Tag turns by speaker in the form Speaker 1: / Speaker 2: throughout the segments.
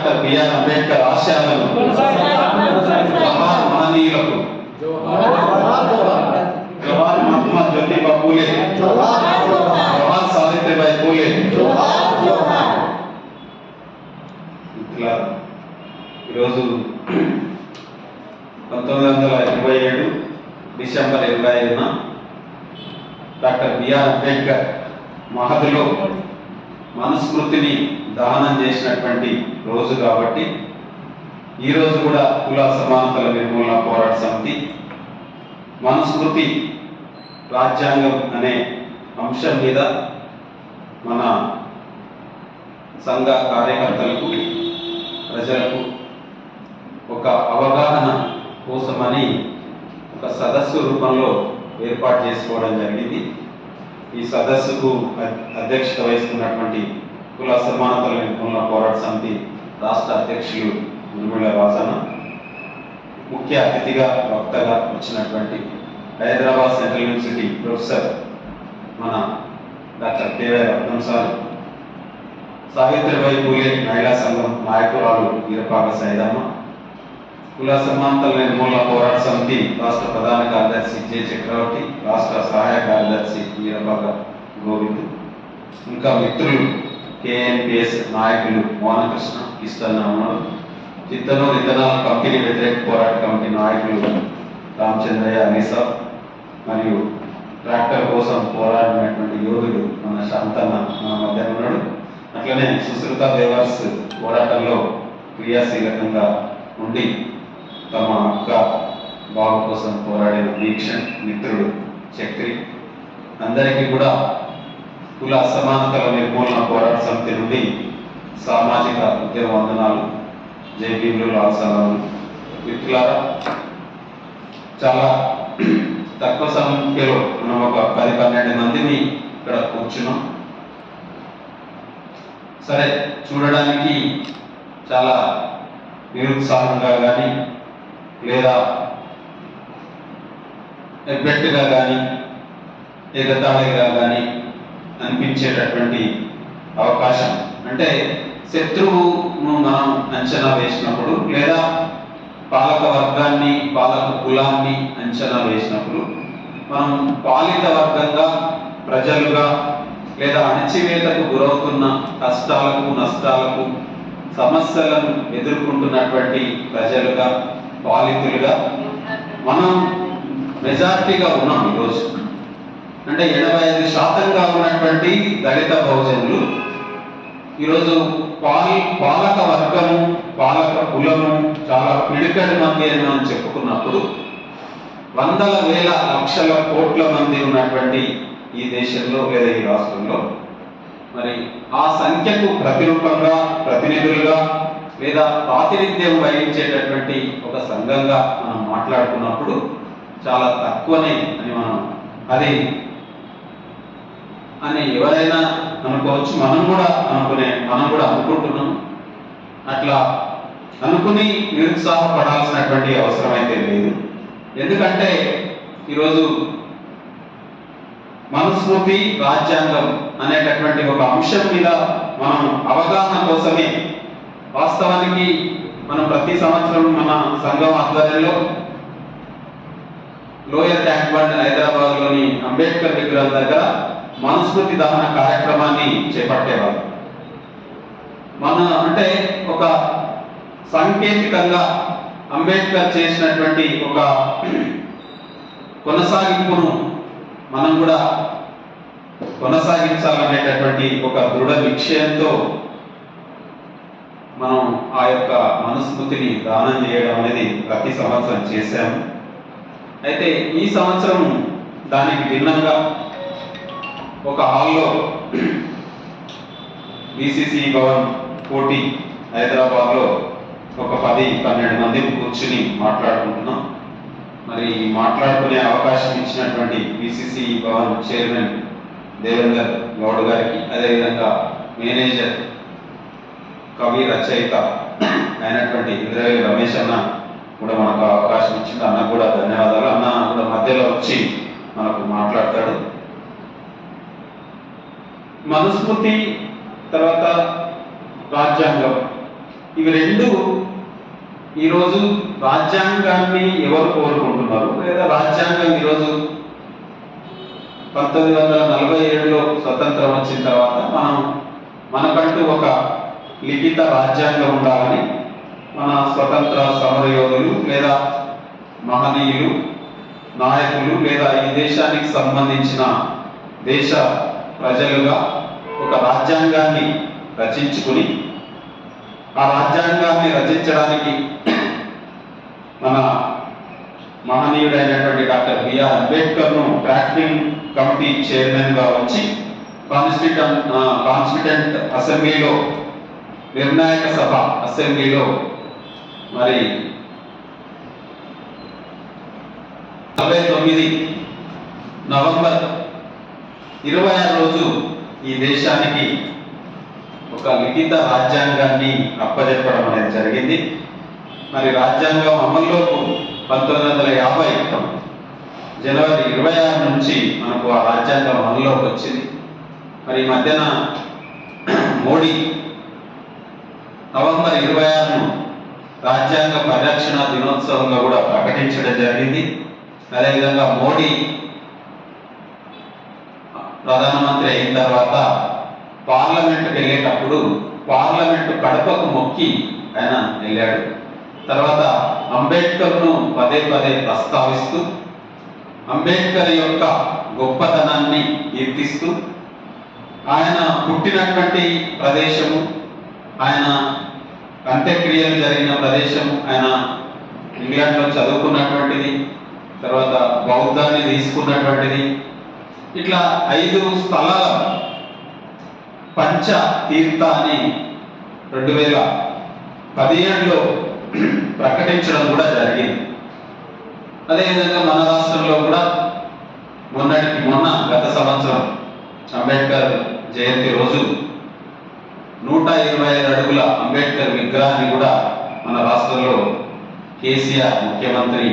Speaker 1: Doctor BR Ambedkar ఆశయాలను మహనీయులకు జవహర్ మహాత్మా జ్యోతిబా పూలే, జవహర్ సావిత్రిబాయి పూలే. ఇట్లా ఈరోజు 1927 డిసెంబర్ 25న డాక్టర్ బిఆర్ అంబేద్కర్ మహదిలో మనుస్మృతిని దహనం చేసినటువంటి రోజు కాబట్టి ఈరోజు కూడా కుల సమానతల నిర్మూలన పోరాట సమితి మనుస్మృతి రాజ్యాంగం అనే అంశం మీద మన సంఘ కార్యకర్తలకు ప్రజలకు ఒక అవగాహన కోసమని ఒక సదస్సు రూపంలో ఏర్పాటు చేసుకోవడం జరిగింది. ఈ సదస్సుకు అధ్యక్షత వహిస్తున్నటువంటి కుల సమానతల నిర్మూలన పోరాట సమితి రాష్ట్ర అధ్యక్షులు మునిమిళ్ళ రాజన్న, ముఖ్య అతిథిగా వక్తగా వచ్చినటువంటి హైదరాబాద్ సెంట్రల్ యూనివర్సిటీ ప్రొఫెసర్ మన డాక్టర్ కేవై రత్నం సార్, సావిత్రిబాయి పూలే మహిళా సంఘం నాయకురాలు ఈరపాక సైదమ్మ, కుల సమానతల నిర్మూలన పోరాట సమితి రాష్ట్ర ప్రధాన కార్యదర్శి జె చక్రవర్తి, రాష్ట్ర సహాయ కార్యదర్శి ఈరపాక గోవింద్, ఇంకా మిత్రులు కేఎన్పిఎస్ నాయకులు మోహనకృష్ణ ఇస్తన్న ఉన్నారు, చిత్తనూరు ఇథనాల్ కంపెనీ వ్యతిరేక పోరాట కమిటీ నాయకులు రామచంద్రయ్య అలీసా, మరియు ట్రాక్టర్ కోసం పోరాడినటువంటి యోధుడు మన శాంతన్న మన మధ్య ఉన్నాడు. అట్లనే సుశ్రుత దేవర్స్ పోరాటంలో క్రియాశీలకంగా ఉండి తమ అక్క బాబు కోసం పోరాడిన వీక్షణ్ మిత్రుడు చక్రి, అందరికీ కూడా కుల అసమానతల నిర్మూలన పోరాట సమితి నుండి సామాజిక ఉద్యమ వందనాలు, జై భీములు ఆసనాలు. మిత్రులారా, చాలా తక్కువ సంఖ్యలో మనం ఒక 10-12 మందిని ఇక్కడ కూర్చున్నాం. సరే, చూడడానికి చాలా నిరుత్సాహంగా కానీ లేదా ఎబ్బెట్టుగా కానీ ఎగతాళిగా కానీ అనిపించేటటువంటి అవకాశం, అంటే శత్రువును మనం అంచనా వేసినప్పుడు లేదా పాలక వర్గాన్ని పాలక కులాన్ని అంచనా వేసినప్పుడు మనం పాలిత వర్గంగా ప్రజలుగా లేదా అణచివేతకు గురవుతున్న కష్టాలకు నష్టాలకు సమస్యలను ఎదుర్కొంటున్నటువంటి ప్రజలుగా పాలితులుగా మనం మెజార్టీగా ఉన్నాం. ఈరోజు అంటే 85% ఉన్నటువంటి దళిత బహుజనులు ఈరోజు పాలక వర్గము పాలక కులము చాలా పిడికడి మంది అని మనం చెప్పుకున్నప్పుడు వందల వేల లక్షల కోట్ల మంది ఉన్నటువంటి ఈ దేశంలో లేదా ఈ రాష్ట్రంలో మరి ఆ సంఖ్యకు ప్రతిరూపంగా ప్రతినిధులుగా లేదా ప్రాతినిధ్యం వహించేటటువంటి ఒక సంఘంగా మనం మాట్లాడుకున్నప్పుడు చాలా తక్కువనే అని అని ఎవరైనా అనుకోవచ్చు, మనం కూడా అనుకుంటున్నాం. అట్లా అనుకుని నిరుత్సాహపడాల్సినటువంటి అవసరం అయితే లేదు. ఎందుకంటే ఈరోజు మనుస్మృతి రాజ్యాంగం అనేటటువంటి ఒక అంశం మీద మనం అవగాహన కోసమే, వాస్తవానికి మనం ప్రతి సంవత్సరం మన సంఘం ఆధ్వర్యంలో లోయర్ ట్యాంక్ బండ్ హైదరాబాద్లోని అంబేద్కర్ విగ్రహం దగ్గర మనుస్మృతి దహన కార్యక్రమాన్ని చేపట్టేవారు. అంటే ఒక సాంకేతికంగా అంబేద్కర్ చేసినటువంటి ఒక కొనసాగింపును మనం కూడా కొనసాగించాలనేటటువంటి ఒక దృఢ నిశ్చయంతో మనం ఆ యొక్క మనుస్మృతిని దానం చేయడం అనేది ప్రతి సంవత్సరం చేశాము. అయితే ఈ సంవత్సరం దానికి భిన్నంగా ఒక హాల్లో బీసీసీ భవన్ కోటి హైదరాబాద్లో ఒక 10-12 మంది కూర్చుని మాట్లాడుకుంటున్నాం. మరి మాట్లాడుకునే అవకాశం ఇచ్చినటువంటి బీసీసీ భవన్ చైర్మన్ దేవేందర్ గౌడ్ గారికి, అదేవిధంగా మేనేజర్ కవి రచయిత అయినటువంటి ఇంద్రవేలి రమేష్ అన్న కూడా మనకు అవకాశం ఇచ్చింది. అన్న కూడా ధన్యవాదాలు. అన్న కూడా మధ్యలో వచ్చి మనకు మాట్లాడతాడు. మనుస్మృతి తర్వాత రాజ్యాంగం ఇవి రెండు ఈరోజు రాజ్యాంగాన్ని ఎవరు కోరుకుంటున్నారు, లేదా రాజ్యాంగం ఈరోజు 1947లో స్వతంత్రం వచ్చిన తర్వాత మనకంటూ ఒక లిఖిత రాజ్యాంగం ఉండాలని మన స్వతంత్ర సమరయోధులు లేదా మహనీయులు నాయకులు లేదా ఈ దేశానికి సంబంధించిన దేశ ప్రజలుగా ఒక రాజ్యాంగాన్ని రచించుకుని ఆ రాజ్యాంగాన్ని రచించడానికి మన మహనీయుడైనటువంటి డాక్టర్ బిఆర్ అంబేద్కర్ను డ్రాఫ్టింగ్ కమిటీ చైర్మన్గా వచ్చి కాన్స్టిట్యూంట్ అసెంబ్లీలో నిర్ణాయక సభ అసెంబ్లీలో మరి 49 నవంబర్ 26 రోజు ఈ దేశానికి ఒక లిఖిత రాజ్యాంగాన్ని అప్పజెప్పడం అనేది జరిగింది. మరి రాజ్యాంగం అమల్లోకి 1950 జనవరి 26 నుంచి మనకు ఆ రాజ్యాంగం అమల్లోకి వచ్చింది. మరి ఈ మధ్యన మోడీ నవంబర్ 26ను రాజ్యాంగ పరిరక్షణ దినోత్సవంగా కూడా ప్రకటించడం జరిగింది. అదేవిధంగా మోడీ ప్రధానమంత్రి అయిన తర్వాత పార్లమెంట్కి వెళ్ళేటప్పుడు పార్లమెంటు కడపకు మొక్కి ఆయన వెళ్ళాడు. తర్వాత అంబేద్కర్ను పదే పదే ప్రస్తావిస్తూ అంబేద్కర్ యొక్క గొప్పతనాన్ని కీర్తిస్తూ ఆయన పుట్టినటువంటి ప్రదేశము, ఆయన అంత్యక్రియలు జరిగిన ప్రదేశము, ఆయన ఇంగ్లాండ్లో చదువుకున్నటువంటిది, తర్వాత బౌద్ధాన్ని తీసుకున్నటువంటిది, ఇట్లా 5 స్థలాల పంచ తీర్థ అని 2017లో ప్రకటించడం కూడా జరిగింది. అదేవిధంగా మన రాష్ట్రంలో కూడా మొన్న గత సంవత్సరం అంబేద్కర్ జయంతి రోజు 125 అడుగుల అంబేద్కర్ విగ్రహాన్ని కూడా మన రాష్ట్రంలో కేసీఆర్ ముఖ్యమంత్రి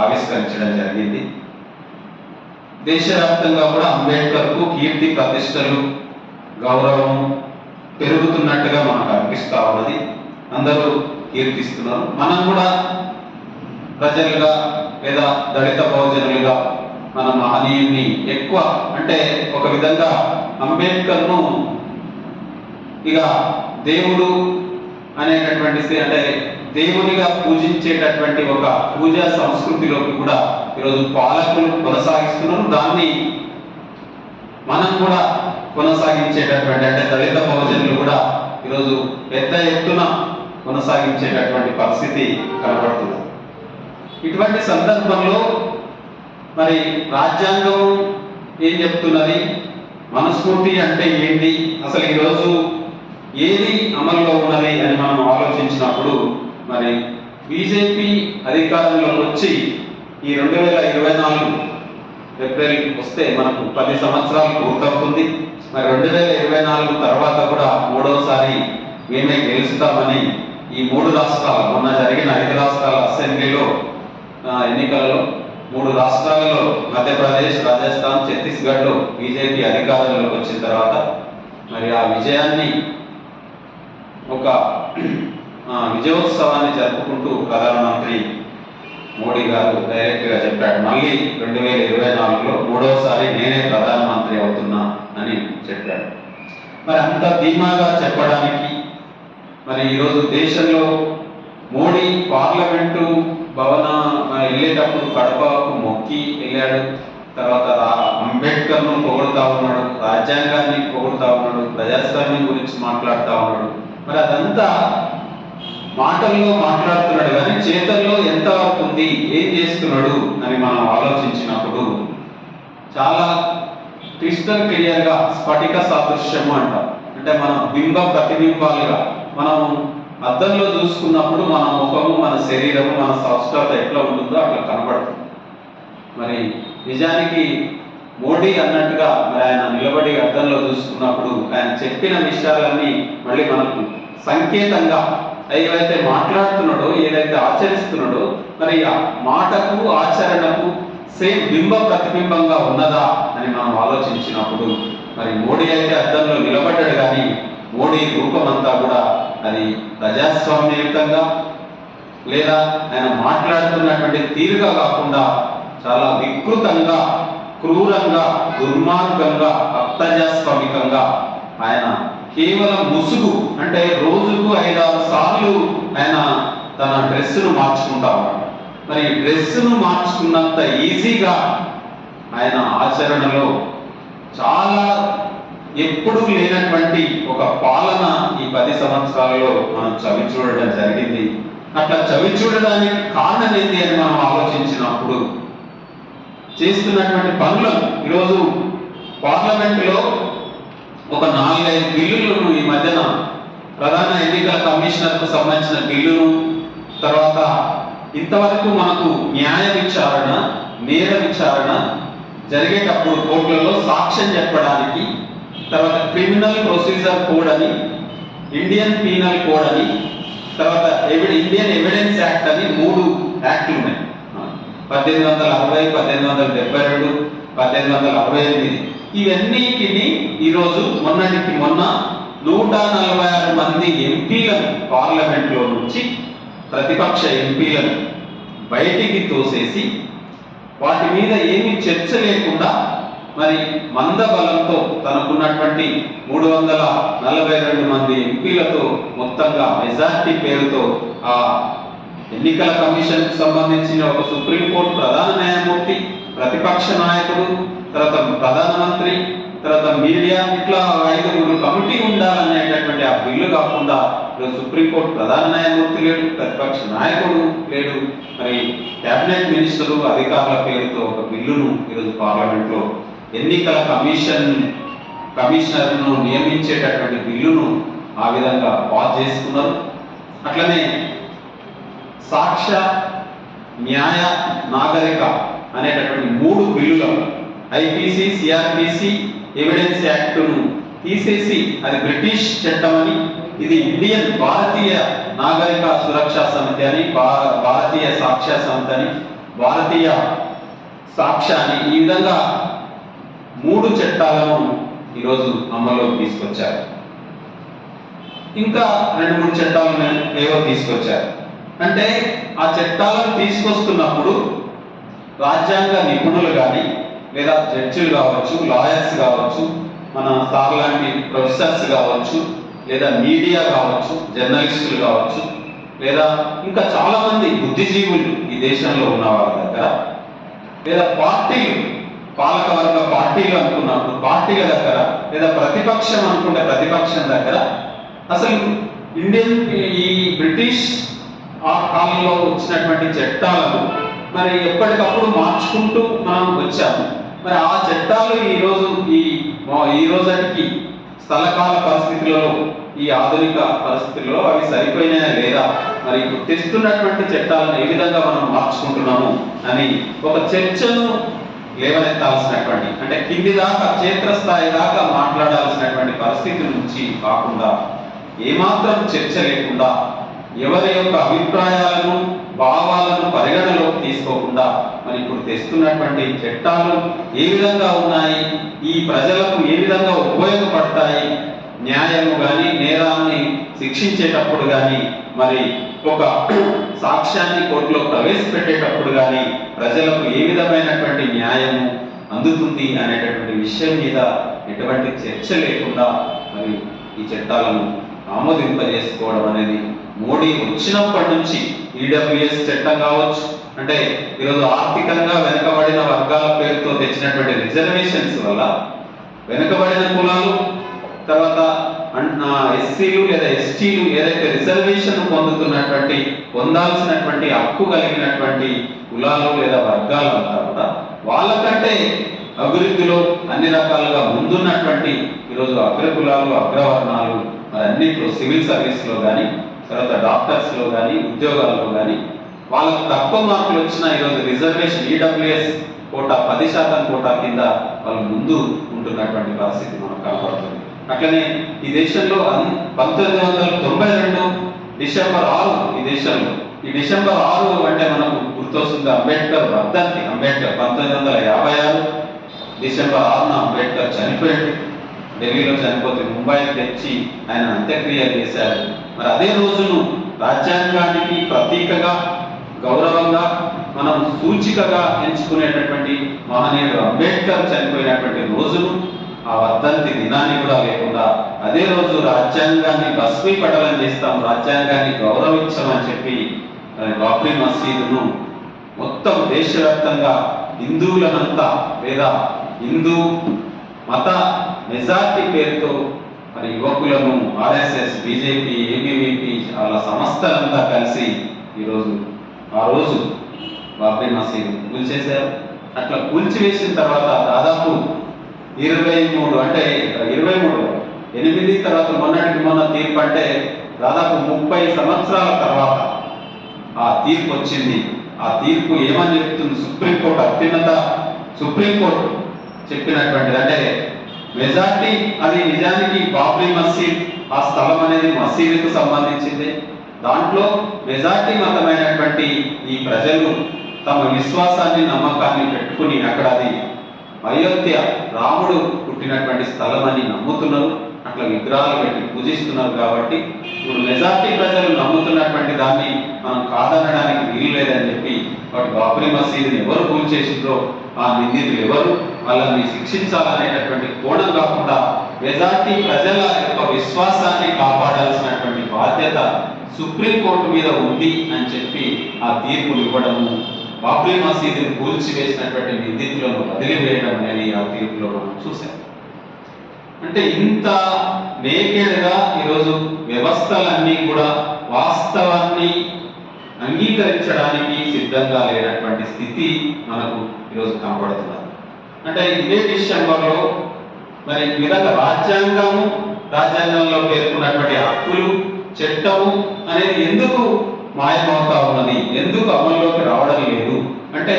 Speaker 1: ఆవిష్కరించడం జరిగింది. దేశవ్యాప్తంగా కూడా అంబేద్కర్కు కీర్తి ప్రతిష్టలు గౌరవం పెరుగుతున్నట్టుగా మనకు అనిపిస్తూ ఉన్నది. అందరూ కీర్తిస్తున్నారు. మనం కూడా ప్రజలుగా లేదా దళిత బహుజనులుగా మన మహనీయుని ఎక్కువ అంటే ఒక విధంగా అంబేద్కర్ను ఇక దేవుడు అనేటటువంటి అంటే దేవునిగా పూజించేటటువంటి ఒక పూజా సంస్కృతిలోకి కూడా ఈరోజు పాలకులు కొనసాగిస్తున్నారు. దాన్ని మనం కూడా కొనసాగించేటటువంటి అంటే దళిత బహుజనులు కూడా ఈరోజు పెద్ద ఎత్తున కొనసాగించేటటువంటి పరిస్థితి కనబడుతుంది. ఇటువంటి సందర్భంలో మరి రాజ్యాంగం ఏం చెప్తున్నది, మనస్ఫూర్తి అంటే ఏంటి, అసలు ఈరోజు ఏది అమల్లో ఉన్నది అని మనం ఆలోచించినప్పుడు మరి బీజేపీ అధికారంలోకి వచ్చి ఈ 2024 ఏప్రిల్ వస్తే మనకు 10 సంవత్సరాలు పూర్తవుతుంది. మరి 2024 తర్వాత కూడా 3వసారి మేమే గెలుస్తామని ఈ 3 రాష్ట్రాలు మొన్న జరిగిన 5 రాష్ట్రాల అసెంబ్లీలో ఎన్నికలలో 3 రాష్ట్రాలలో మధ్యప్రదేశ్, రాజస్థాన్, ఛత్తీస్గఢ్లో బీజేపీ అధికారంలోకి వచ్చిన తర్వాత మరి ఆ విజయాన్ని ఒక విజయోత్సవాన్ని జరుపుకుంటూ ప్రధానమంత్రి మోడీ గారు డైరెక్ట్గా చెప్పాడు, మళ్ళీ 2024లో 3వసారి నేనే ప్రధానమంత్రి అవుతున్నా అని చెప్పాడు. మరి అంత ధీమాగా చెప్పడానికి మరి ఈరోజు దేశంలో మోడీ పార్లమెంటు భవన వెళ్ళేటప్పుడు కడపకు మొక్కి వెళ్ళాడు. తర్వాత అంబేద్కర్ను పొగుడుతా ఉన్నాడు, రాజ్యాంగాన్ని పొగుడుతా ఉన్నాడు, ప్రజాస్వామ్యం గురించి మాట్లాడుతూ ఉన్నాడు. మరి అదంతా మాటల్లో మాట్లాడుతున్నాడు కానీ చేతల్లో ఎంత వరకు ఉంది, ఏం చేస్తున్నాడు అని మనం ఆలోచించినప్పుడు చాలా క్రిస్టల్ క్లియర్గా స్ఫటిక సాదృశ్యము అంటాం. అంటే మనం బింబ ప్రతిబింబాలుగా మనం అద్దంలో చూసుకున్నప్పుడు మన ముఖము, మన శరీరము, మన సంస్కృత ఎట్లా ఉంటుందో అట్లా కనబడుతుంది. మరి నిజానికి మోడీ అన్నట్టుగా మరి ఆయన నిలబడి అద్దంలో చూసుకున్నప్పుడు ఆయన చెప్పిన విషయాలన్నీ మళ్ళీ మనకు సంకేతంగా ఏదైతే మాట్లాడుతున్నాడో, ఏదైతే ఆచరిస్తున్నాడో మరి ఆ మాటకు ఆచరణకు సేమ్ బింబ ప్రతిబింబంగా ఉన్నదా అని మనం ఆలోచించినప్పుడు మరి మోడీ అయితే అద్దంలో నిలబడ్డాడు కానీ మోడీ రూపం అంతా కూడా అది ప్రజాస్వామ్యయుతంగా లేదా ఆయన మాట్లాడుతున్నటువంటి తీరుగా కాకుండా చాలా వికృతంగా, క్రూరంగా, దుర్మార్గంగా, అప్రజాస్వామికంగా ఆయన కేవలం ముసుగు అంటే రోజుకు 5-6 సార్లు ఆయన తన డ్రెస్సును మార్చుకుంటా ఉన్నాడు. మరి డ్రెస్సును మార్చుకున్నంత ఈజీగా ఆయన ఆచరణలో చాలా ఎప్పుడూ లేనటువంటి ఒక పాలన ఈ 10 సంవత్సరాలలో మనం చవి చూడడం జరిగింది. అట్లా చవి చూడడానికి కారణం ఏంటి అని మనం ఆలోచించినప్పుడు చేస్తున్నటువంటి పనులను ఈరోజు పార్లమెంటులో ఒక 4-5 బిల్లులను ఈ మధ్యన ప్రధాన ఎన్నికల కమిషనర్కు సంబంధించిన బిల్లును, తర్వాత ఇంతవరకు మనకు న్యాయ విచారణ, నేర విచారణ జరిగేటప్పుడు కోర్టులలో సాక్ష్యం చెప్పడానికి, తర్వాత క్రిమినల్ ప్రొసీజర్ కోడ్ అని, ఇండియన్ పీనల్ కోడ్ అని, తర్వాత ఇండియన్ ఎవిడెన్స్ యాక్ట్ అని 3 యాక్ట్లు ఉన్నాయి. 1860, 1872, 1868. ఇవన్నిటిని ఈరోజు మొన్నటికి మొన్న 146 మంది ఎంపీలను పార్లమెంట్లో నుంచి, ప్రతిపక్ష ఎంపీలను బయటికి తోసేసి వాటి మీద ఏమీ చర్చ లేకుండా మరి మందబలంతో తనకున్నటువంటి 342 మంది ఎంపీలతో మొత్తంగా మెజార్టీ పేరుతో ఆ ఎన్నికల కమిషన్కు సంబంధించిన ఒక సుప్రీంకోర్టు ప్రధాన న్యాయమూర్తి, ప్రతిపక్ష నాయకుడు, తర్వాత ప్రధానమంత్రి, తర్వాత మీడియా, ఇట్లా 5 కమిటీ ఉండాలనేటటువంటి ఆ బిల్లు కాకుండా సుప్రీంకోర్టు ప్రధాన న్యాయమూర్తి లేడు, ప్రతిపక్ష నాయకుడు లేడు, మరి కేబినెట్ మినిస్టరు అధికారుల పేరుతో ఒక బిల్లును ఈరోజు పార్లమెంట్లో ఎన్నికల కమిషనర్ను నియమించేటటువంటి బిల్లును ఆ విధంగా పాస్ చేసుకున్నారు. అట్లనే సాక్ష్య, న్యాయ, నాగరిక అనేటటువంటి 3 బిల్లులను ఐపీసీ, సిఆర్పిసి, ఎవిడెన్స్ యాక్టును తీసేసి అది బ్రిటిష్ చట్టం అని, ఇది ఇండియన్ భారతీయ నాగరిక సురక్షా సమితి అని, భారతీయ సాక్ష్య సమితి అని, భారతీయ సాక్ష్య అని, ఈ విధంగా 3 చట్టాలను ఈరోజు అమల్లోకి తీసుకొచ్చారు. ఇంకా 2-3 చట్టాలను ఏవో తీసుకొచ్చారు. అంటే ఆ చట్టాలను తీసుకొస్తున్నప్పుడు రాజ్యాంగ నిపుణులు కానీ, లేదా జడ్జిలు కావచ్చు, లాయర్స్ కావచ్చు, మన సార్ లాంటి ప్రొఫెసర్స్ కావచ్చు, లేదా మీడియా కావచ్చు, జర్నలిస్టులు కావచ్చు, లేదా ఇంకా చాలా మంది బుద్ధిజీవులు ఈ దేశంలో ఉన్న వాళ్ళ దగ్గర, లేదా పార్టీలు, పాలకవర్గ పార్టీలు అనుకున్నప్పుడు పార్టీల దగ్గర, లేదా ప్రతిపక్షం అనుకుంటే ప్రతిపక్షం దగ్గర అసలు ఇండియన్ ఈ బ్రిటిష్ ఆ కాలంలో వచ్చినటువంటి చట్టాలను మరి ఎప్పటికప్పుడు మార్చుకుంటూ మనం వచ్చాము. మరి ఆ చట్టాలు ఈ రోజుకి స్థలకాల పరిస్థితులలో, ఈ ఆధునిక పరిస్థితుల్లో అవి సరిపోయినాయా లేదా, మరి ఇప్పుడు తెస్తున్నటువంటి చట్టాలను ఏ విధంగా మనం మార్చుకుంటున్నాము అని ఒక చర్చను లేవనెత్తాల్సినటువంటి, అంటే కింది దాకా క్షేత్రస్థాయి దాకా మాట్లాడాల్సినటువంటి పరిస్థితి నుంచి కాకుండా ఏమాత్రం చర్చ లేకుండా ఎవరి యొక్క అభిప్రాయాలను, భావాలను పరిగణలోకి తీసుకోకుండా మరి ఇప్పుడు తెస్తున్నటువంటి చట్టాలు ఏ విధంగా ఉన్నాయి, ఈ ప్రజలకు ఏ విధంగా ఉపయోగపడతాయి, న్యాయము కానీ, నేరాన్ని శిక్షించేటప్పుడు కానీ, మరి ఒక సాక్ష్యాన్ని కోర్టులో ప్రవేశపెట్టేటప్పుడు కానీ ప్రజలకు ఏ విధమైనటువంటి న్యాయము అందుతుంది అనేటటువంటి విషయం మీద ఎటువంటి చర్చ లేకుండా మరి ఈ చట్టాలను ఆమోదింపజేసుకోవడం అనేది మోడీ వచ్చినప్పటి నుంచి, ఈడబ్ల్యూఎస్ చట్టం కావచ్చు, అంటే ఈరోజు ఆర్థికంగా వెనుకబడిన వర్గాల పేరుతో తెచ్చినటువంటి రిజర్వేషన్స్ వల్ల వెనుకబడిన కులాలు, తర్వాత ఎస్సీలు లేదా ఎస్టీలు ఏదైతే రిజర్వేషన్ పొందాల్సినటువంటి హక్కు కలిగినటువంటి కులాలు లేదా వర్గాలు అంటారు కూడా, వాళ్ళకంటే అభివృద్ధిలో అన్ని రకాలుగా ముందున్నటువంటి ఈరోజు అగ్రకులాలు, అగ్రవర్ణాలు మరి అన్నింటిలో సివిల్ సర్వీస్లో కానీ, తర్వాత డాక్టర్స్లో కానీ, ఉద్యోగాల్లో కానీ వాళ్ళకు తక్కువ మార్కులు వచ్చిన ఈరోజు రిజర్వేషన్ ఈడబ్ల్యూఎస్ కోటా 10% కోటా కింద వాళ్ళు ముందు ఉంటున్నటువంటి పరిస్థితి మనకు కనబడుతుంది. అట్లనే ఈ దేశంలో 1992 డిసెంబర్ 6 ఈ డిసెంబర్ 6 అంటే మనకు గుర్తొస్తుంది అంబేద్కర్ వర్ధంతి. అంబేద్కర్ 1956 డిసెంబర్ 6న అంబేద్కర్ చనిపోయాడు. ఢిల్లీలో చనిపోతే ముంబైకి తెచ్చి ఆయన అంత్యక్రియలు చేశారు. మరి అదే రోజును రాజ్యాంగానికి ప్రతీకగా గౌరవంగా మనం సూచికగా ఎంచుకునేటటువంటి మహనీయుడు అంబేద్కర్ చనిపోయినటువంటి రోజును ఆ వర్ధంతి దినాన్ని కూడా లేకుండా అదే రోజు రాజ్యాంగాన్ని భస్మీపటలం చేస్తాం, రాజ్యాంగాన్ని గౌరవించమని చెప్పి బాబ్రీ మసీదును మొత్తం దేశవ్యాప్తంగా హిందువులనంతా లేదా హిందూ మత మెజార్టీ పేరుతో మరి యువకులను ఆర్ఎస్ఎస్, బీజేపీ, ఏబీవీపీ వాళ్ళ సంస్థలంతా కలిసి ఈరోజు ఆ రోజు బాబ్రీ మసీదు కూల్చేశారు. అట్లా కూల్చివేసిన తర్వాత దాదాపు 23 అంటే 8 తర్వాత మొన్న తీర్పు అంటే దాదాపు 30 సంవత్సరాల తర్వాత ఆ తీర్పు వచ్చింది. ఆ తీర్పు ఏమని చెప్తుంది? సుప్రీంకోర్టు, అత్యున్నత సుప్రీంకోర్టు చెప్పినటువంటిది అంటే మెజార్టీ అది నిజానికి బాబ్రీ మసీద్ ఆ స్థలం అనేది మసీదుకు సంబంధించింది. దాంట్లో మెజార్టీ మతమైనటువంటి ఈ ప్రజలు తమ విశ్వాసాన్ని నమ్మకాన్ని పెట్టుకుని అక్కడ అది అయోధ్య రాముడు పుట్టినటువంటి స్థలం అని నమ్ముతున్నారు. అట్లా విగ్రహాలు పెట్టి పూజిస్తున్నారు. కాబట్టి ఇప్పుడు మెజార్టీ ప్రజలు నమ్ముతున్నటువంటి దాన్ని మనం కాదనడానికి వీలు లేదని చెప్పి వాటి బాబ్రీ మసీదుని ఎవరు కూల్చేసిండ్రో ఆ నిందితులు ఎవరు, వాళ్ళని శిక్షించాలనేటటువంటి కోణం కాకుండా మెజార్టీ ప్రజల యొక్క విశ్వాసాన్ని కాపాడాల్సినటువంటి బాధ్యత సుప్రీంకోర్టు మీద ఉంది అని చెప్పి ఆ తీర్పులు ఇవ్వడము, బాబ్రీ మసీదుని కూల్చివేసినటువంటి నిందితులను వదిలివేయడం అనేది ఆ తీర్పులో మనం చూసాం. అంటే ఇంత నేకెడ్గా ఈరోజు వ్యవస్థలన్నీ కూడా వాస్తవాన్ని అంగీకరించడానికి సిద్ధంగా లేనటువంటి స్థితి మనకు ఈరోజు కనబడుతున్నది. అంటే ఇదే డిసెంబర్లో మరి ఈ విధంగా రాజ్యాంగంలో పేర్కొన్నటువంటి హక్కులు, చట్టము అనేది ఎందుకు మాయమవుతా ఉన్నది, ఎందుకు అమల్లోకి రావడం లేదు అంటే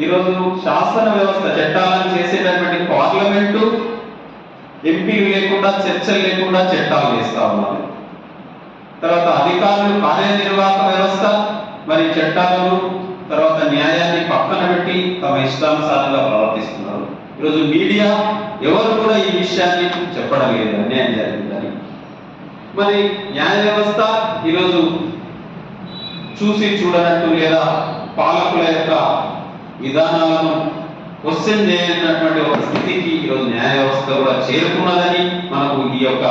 Speaker 1: ఈరోజు శాసన వ్యవస్థ చట్టాలను చేసేటటువంటి పార్లమెంటు ఎంపీలు లేకుండా, చర్చలు లేకుండా చట్టాలు చేస్తా ఉన్నారు. తర్వాత అధికారులు, కార్యనిర్వాహక వ్యవస్థ మరి చట్టాలను తర్వాత న్యాయాన్ని పక్కన పెట్టి తమ ఇష్టానుసారంగా ప్రవర్తిస్తున్నారు. ఈరోజు మీడియా ఎవరు కూడా ఈ విషయాన్ని చెప్పడం లేదు, అన్యాయం జరిగిందని. మరి న్యాయ వ్యవస్థ ఈరోజు చూసి చూడనట్టు లేదా పాలకుల యొక్క విధానాలను క్వశ్చన్ చేయనటువంటి ఒక స్థితికి ఈరోజు న్యాయ వ్యవస్థ కూడా చేరుకున్నదని మనకు ఈ యొక్క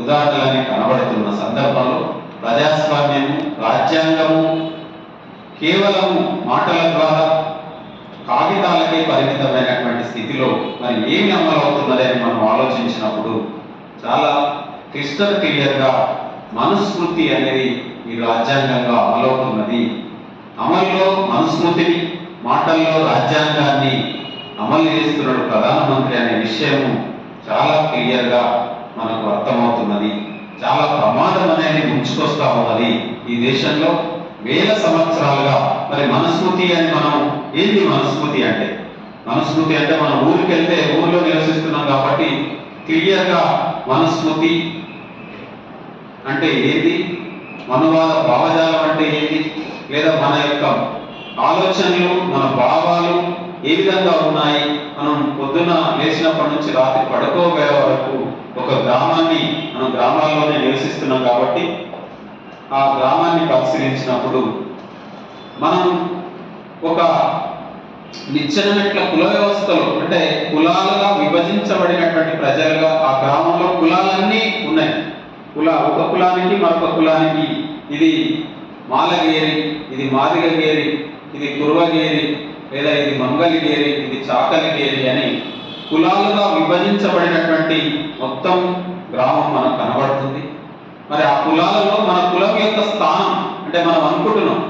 Speaker 1: ఉదాహరణలన్నీ కనబడుతున్న సందర్భంలో ప్రజాస్వామ్యము, రాజ్యాంగము కేవలము మాటల ద్వారా కాగితాలకే పరిమితమైనటువంటి స్థితిలో మరి ఏమి అమలవుతున్నదని మనం ఆలోచించినప్పుడు చాలా క్లిస్టర్ క్లియర్గా మనుస్మృతి అనేది ఈ రాజ్యాంగంగా అమలవుతున్నది. అమల్లో మనుస్మృతిని, మాటల్లో రాజ్యాంగాన్ని అమలు చేస్తున్నాడు ప్రధానమంత్రి అనే విషయము చాలా క్లియర్గా మనకు అర్థమవుతున్నది. చాలా ప్రమాదం అనేది ముంచుకొస్తా ఉన్నది ఈ దేశంలో. వేల సంవత్సరాలుగా మరి మనుస్మృతి అని మనం ఏంటి మనుస్మృతి అంటే? మనుస్మృతి అంటే మనం ఊరికి వెళ్తే ఊర్లో నివసిస్తున్నాం కాబట్టి క్లియర్గా మనుస్మృతి అంటే ఏంటి, మనువాద భావజాలం అంటే ఏంటి, లేదా మన యొక్క ఆలోచనలు, మన భావాలు ఏ విధంగా ఉన్నాయి. మనం పొద్దున లేచినప్పటి నుంచి రాత్రి పడుకోబోయే వరకు ఒక గ్రామాన్ని, మనం గ్రామాల్లోనే నివసిస్తున్నాం కాబట్టి ఆ గ్రామాన్ని పరిశీలించినప్పుడు మనం ఒక నిచ్చెనమెట్ల కుల వ్యవస్థలో అంటే కులాలుగా విభజించబడినటువంటి ప్రజలుగా ఆ గ్రామంలో కులాలన్నీ ఉన్నాయి. ఒక కులానికి మరొక కులానికి ఇది మాలగేరి, ఇది మాదిగగేరి, ఇది కుర్వగేరి, లేదా ఇది మంగళగిరి, ఇది చాకలిగేరి అని కులాలుగా విభజించబడినటువంటి మొత్తం గ్రామం మనకు కనబడుతుంది. మరి ఆ కులాలలో మన కులం యొక్క స్థానం అంటే మనం అనుకుంటున్నాం,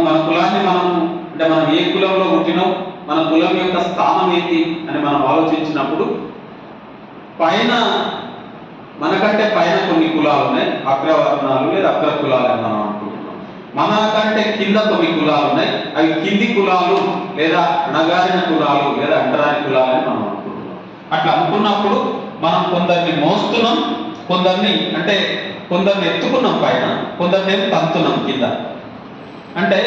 Speaker 1: మన కులాన్ని అంటే మనం ఏ కులంలో పుట్టినాం, మన కులం యొక్క స్థానం ఏంటి అని మనం ఆలోచించినప్పుడు పైన మనకంటే పైన కొన్ని కులాలు ఉన్నాయి, అగ్రవర్ణాలు లేదా అగ్ర కులాలు అని మనం అనుకుంటున్నాం. మనకంటే కింద కొన్ని కులాలు ఉన్నాయి, అవి కింది కులాలు లేదా అణగారిన కులాలు లేదా అంటరాని కులాలు అని మనం అనుకుంటున్నాం. అట్లా అనుకున్నప్పుడు మనం కొందరిని మోస్తున్నాం, కొందరిని ఎత్తుకున్నాం పైన, కొందరిని తంతున్నాం కింద. అంటే